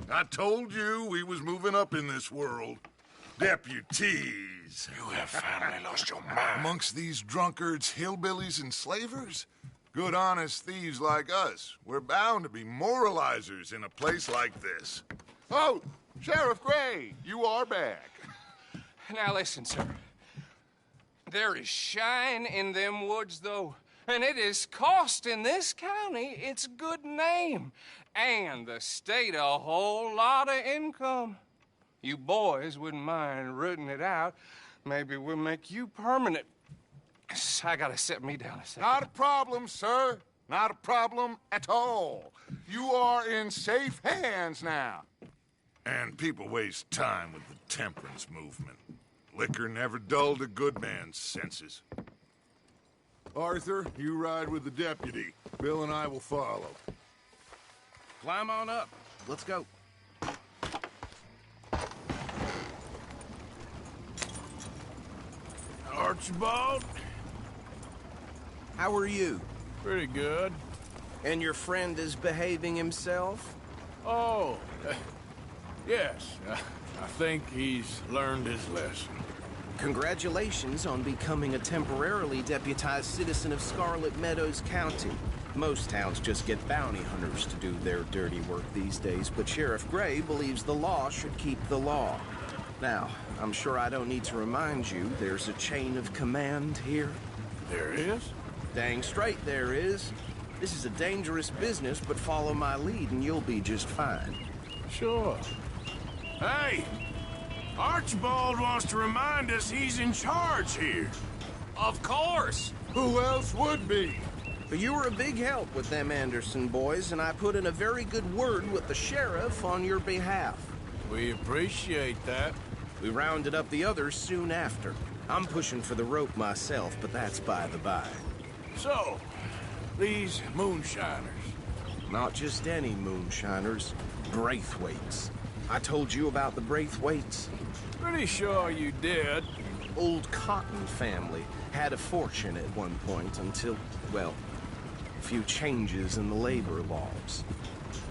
I told you we was moving up in this world. Deputies. You have finally lost your mind. Amongst these drunkards, hillbillies, and slavers? Good, honest thieves like us. We're bound to be moralizers in a place like this. Oh, Sheriff Gray, you are back. Now listen, sir. There is shine in them woods, though, and it is costing this county its good name and the state a whole lot of income. You boys wouldn't mind rooting it out. Maybe we'll make you permanent. I gotta set me down a second. Not a problem, sir. Not a problem at all. You are in safe hands now. And people waste time with the temperance movement. Liquor never dulled a good man's senses. Arthur, you ride with the deputy. Bill and I will follow. Climb on up. Let's go. Archibald? How are you? Pretty good. And your friend is behaving himself? Oh, yes. I think he's learned his lesson. Congratulations on becoming a temporarily deputized citizen of Scarlet Meadows County. Most towns just get bounty hunters to do their dirty work these days, but Sheriff Gray believes the law should keep the law. Now, I'm sure I don't need to remind you there's a chain of command here. There is? Dang straight there is. This is a dangerous business, but follow my lead and you'll be just fine. Sure. Hey! Archibald wants to remind us he's in charge here. Of course! Who else would be? But you were a big help with them Anderson boys, and I put in a very good word with the sheriff on your behalf. We appreciate that. We rounded up the others soon after. I'm pushing for the rope myself, but that's by the by. So, these moonshiners. Not just any moonshiners, Braithwaites. I told you about the Braithwaites? Pretty sure you did. Old Cotton family had a fortune at one point until, well, a few changes in the labor laws.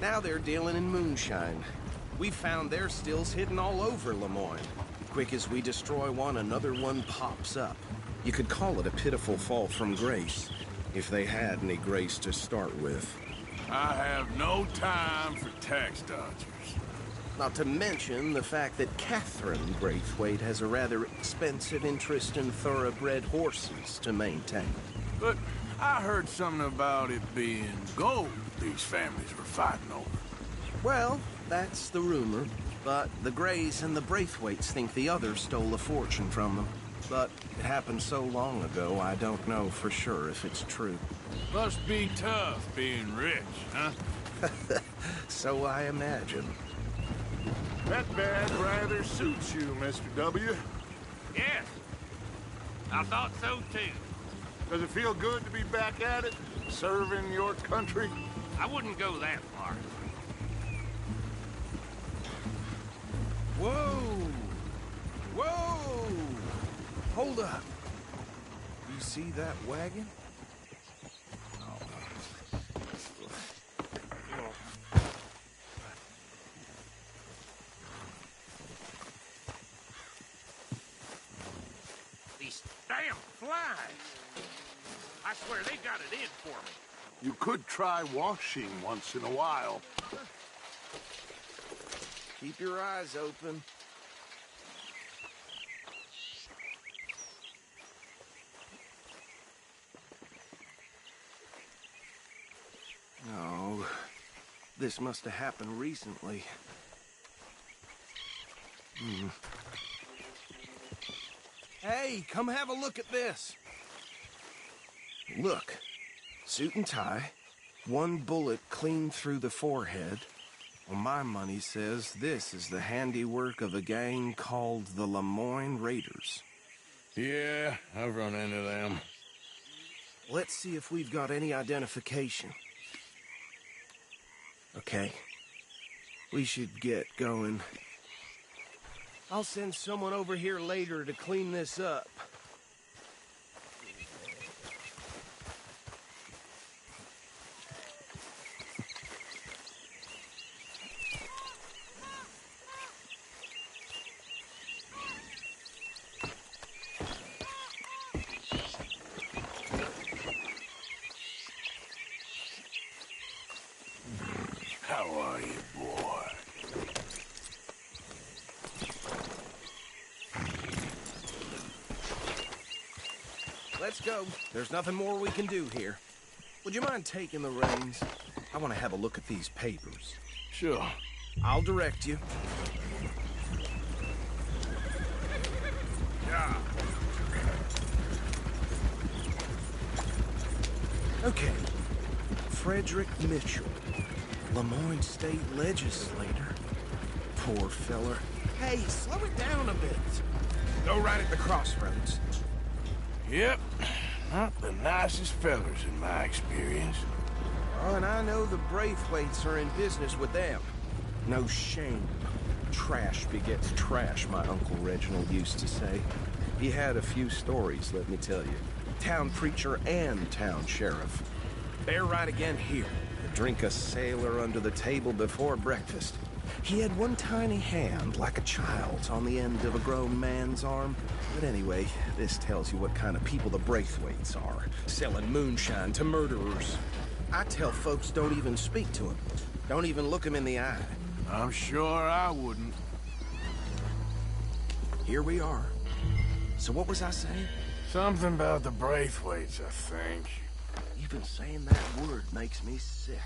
Now they're dealing in moonshine. We found their stills hidden all over Lemoyne. Quick as we destroy one, another one pops up. You could call it a pitiful fall from grace, if they had any grace to start with. I have no time for tax dodgers. Not to mention the fact that Catherine Braithwaite has a rather expensive interest in thoroughbred horses to maintain. But I heard something about it being gold these families were fighting over. Well, that's the rumor. But the Grays and the Braithwaites think the others stole a fortune from them. But it happened so long ago, I don't know for sure if it's true. Must be tough being rich, huh? So I imagine. That badge rather suits you, Mr. W. Yes. I thought so, too. Does it feel good to be back at it, serving your country? I wouldn't go that far. Whoa! Whoa! Hold up. You see that wagon? These damn flies! I swear they got it in for me. You could try washing once in a while. Keep your eyes open. Oh, this must have happened recently. Hey, come have a look at this. Look, suit and tie, one bullet clean through the forehead. Well, my money says this is the handiwork of a gang called the Lemoyne Raiders. Yeah, I've run into them. Let's see if we've got any identification. Okay. We should get going. I'll send someone over here later to clean this up. How are you, boy? let's go. There's nothing more we can do here. Would you mind taking the reins? I want to have a look at these papers. Sure. I'll direct you. Yeah. Okay. Frederick Mitchell, Lemoyne State Legislator. Poor feller. Hey, slow it down a bit. Go right at the crossroads. Yep. Not the nicest fellers in my experience. Oh, and I know the Braithwaites are in business with them. No shame. Trash begets trash, my Uncle Reginald used to say. He had a few stories, let me tell you. Town preacher and town sheriff. They're right again here. Drink a sailor under the table before breakfast. He had one tiny hand, like a child's, on the end of a grown man's arm. But anyway, this tells you what kind of people the Braithwaites are. Selling moonshine to murderers. I tell folks don't even speak to him. Don't even look him in the eye. I'm sure I wouldn't. Here we are. So what was I saying? Something about the Braithwaites, I think. Even saying that word makes me sick.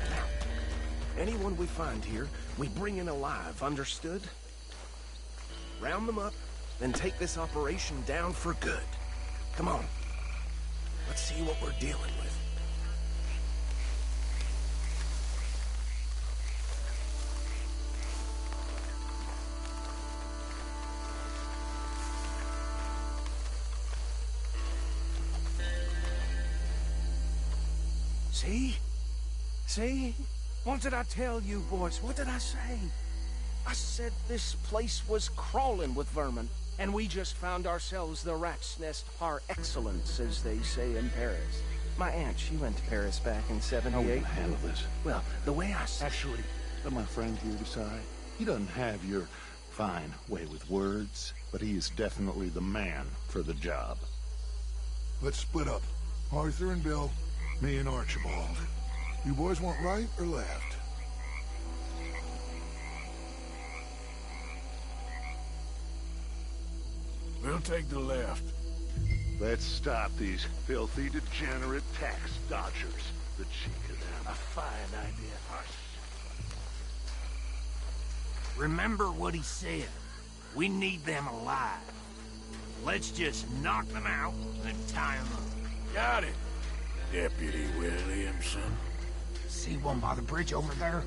Now, anyone we find here, we bring in alive, understood? Round them up, then take this operation down for good. Come on. Let's see what we're dealing with. See? See? What did I tell you, boys? What did I say? I said this place was crawling with vermin, and we just found ourselves the rat's nest par excellence, as they say in Paris. My aunt, she went to Paris back in '78. How will you handle this? Well, the way I see... Actually, let my friend here decide. He doesn't have your fine way with words, but he is definitely the man for the job. Let's split up. Arthur and Bill, me and Archibald. You boys want right or left? We'll take the left. Let's stop these filthy, degenerate tax dodgers. The cheek of them. A fine idea. Hush. Remember what he said. We need them alive. Let's just knock them out and tie them up. Got it, Deputy Williamson. See one by the bridge over there?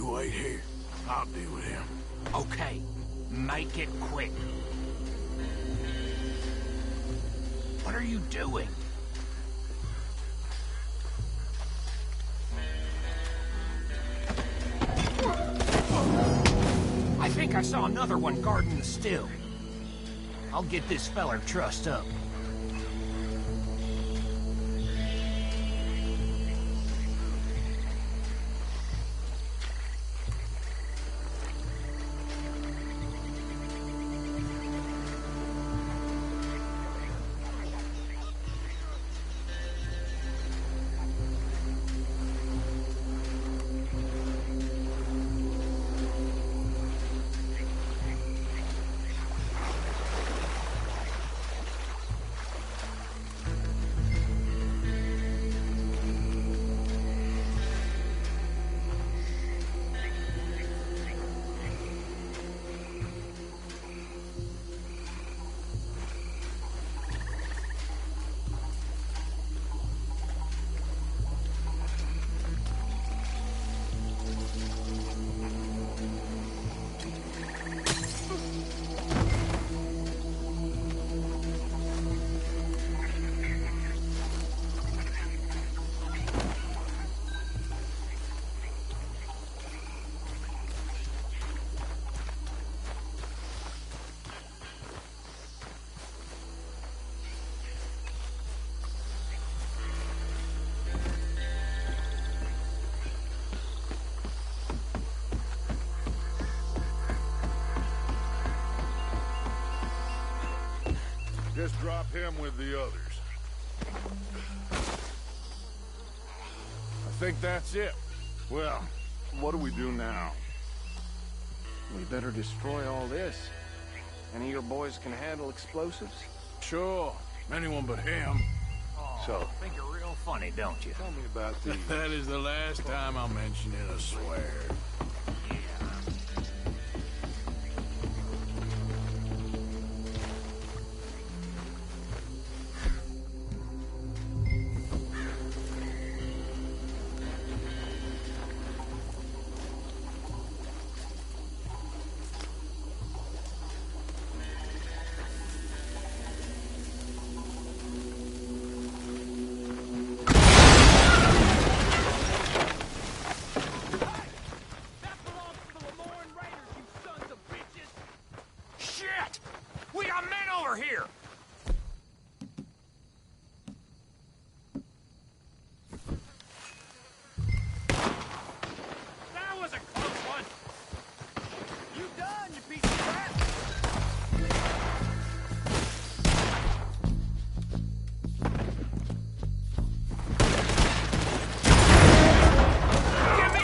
Wait here. I'll deal with him. Okay. Make it quick. What are you doing? I think I saw another one guarding the still. I'll get this feller trussed up. Just drop him with the others. I think that's it. Well, what do we do now? We better destroy all this. Any of your boys can handle explosives? Sure. Anyone but him. So, think you're real funny, don't you? Tell me about these. That is the last time I'll mention it, I swear. Here! That was a close one! You done, you piece of crap! Give me...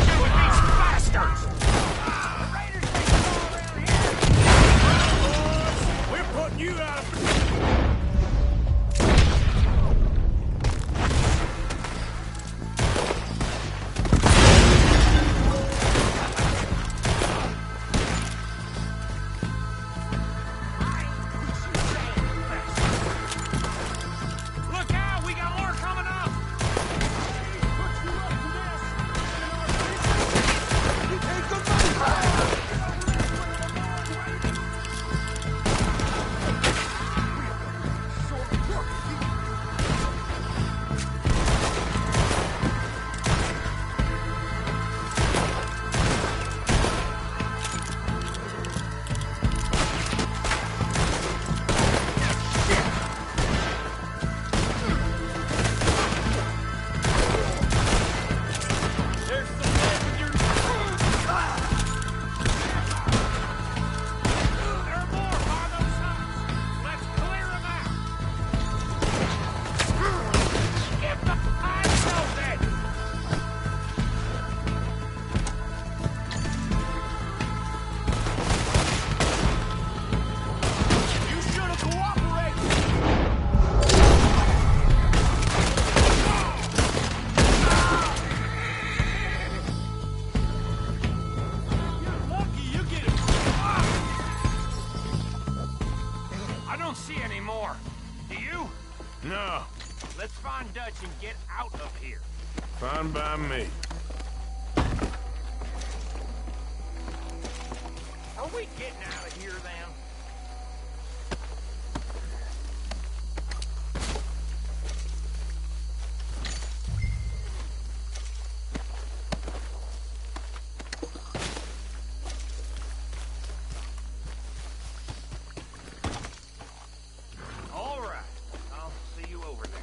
You with these bastards! The Raiders take them all around here! We're putting you out of... Look out! We got more coming up! There's some men with your... There are more by those sides. Let's clear them out. Get the pine then. You should have cooperated. Lucky you get it. I don't see any more. Do you? No. Let's find Dutch and get out of here. Fine by me. Are we getting out of here then? All right. I'll see you over there.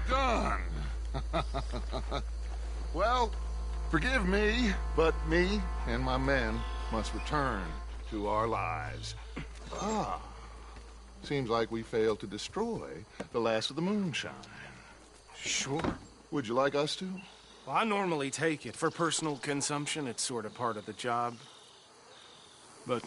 done. Well, forgive me, but me and my men must return to our lives. Ah, seems like we failed to destroy the last of the moonshine. Sure. Would you like us to? Well, I normally take it. For personal consumption, it's sort of part of the job. But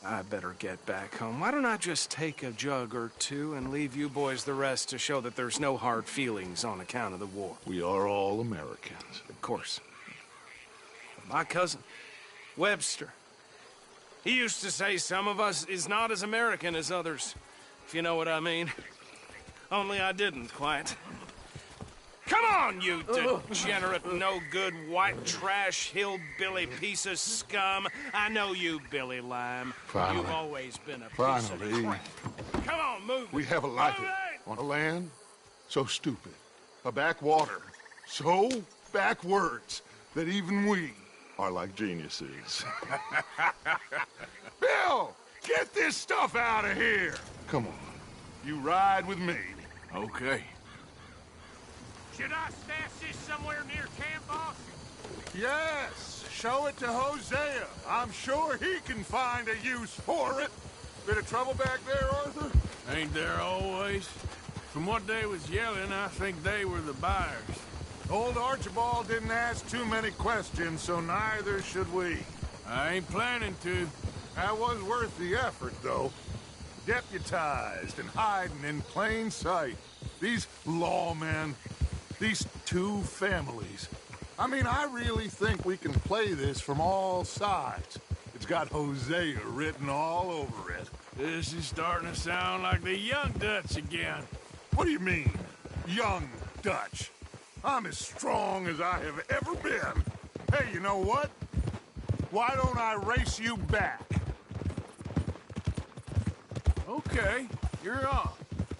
I better get back home. Why don't I just take a jug or two and leave you boys the rest to show that there's no hard feelings on account of the war? We are all Americans. Of course. My cousin, Webster, he used to say some of us is not as American as others, if you know what I mean. Only I didn't quite. Come on, you degenerate, no-good, white trash, hillbilly piece of scum. I know you, Billy Lime. Finally. You've always been a piece of crap. Come on, move. We have a life on a land so stupid, a backwater so backwards that even we are like geniuses. Bill, get this stuff out of here. Come on, you ride with me. Okay. Should I stash this somewhere near camp, boss? Yes, show it to Hosea. I'm sure he can find a use for it. Bit of trouble back there, Arthur? Ain't there always? From what they was yelling, I think they were the buyers. Old Archibald didn't ask too many questions, so neither should we. I ain't planning to. That was worth the effort, though. Deputized and hiding in plain sight. These lawmen, these two families. I mean, I really think we can play this from all sides. It's got Hosea written all over it. This is starting to sound like the Young Dutch again. What do you mean, Young Dutch? I'm as strong as I have ever been. Hey, you know what? Why don't I race you back? Okay, you're on.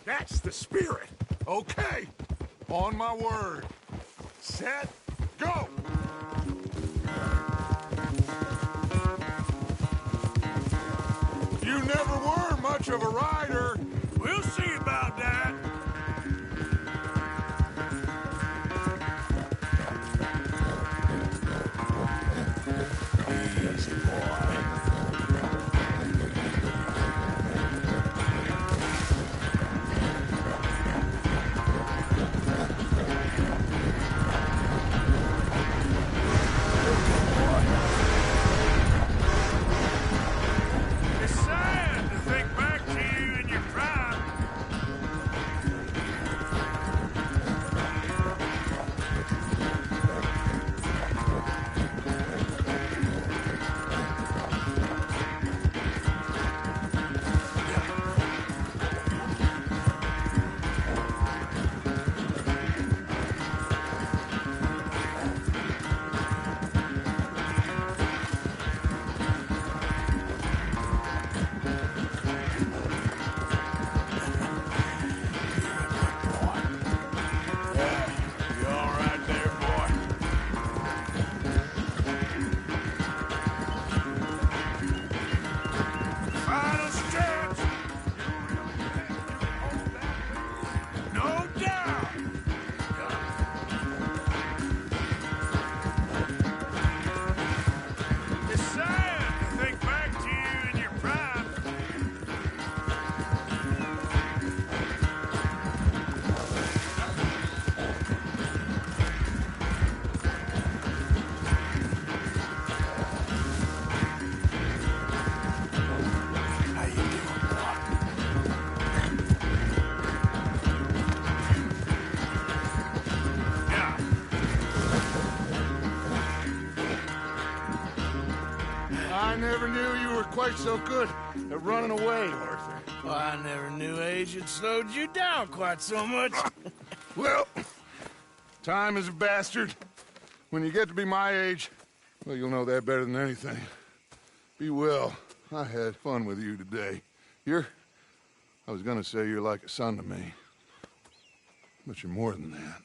That's the spirit. Okay, on my word. Set, go! You never were much of a rider. We'll see about that. Easy, boy. It's sad to think back to you in your prime. You all right there, boy? Final stretch. No doubt. It's sad to think back to you in your prime. How you doing, boy? Yeah. I never knew you were quite so good at running away, Arthur. Well, I never knew age had slowed you down quite so much. Well, time is a bastard. When you get to be my age, well, you'll know that better than anything. Be well. I had fun with you today. I was gonna say you're like a son to me. But you're more than that.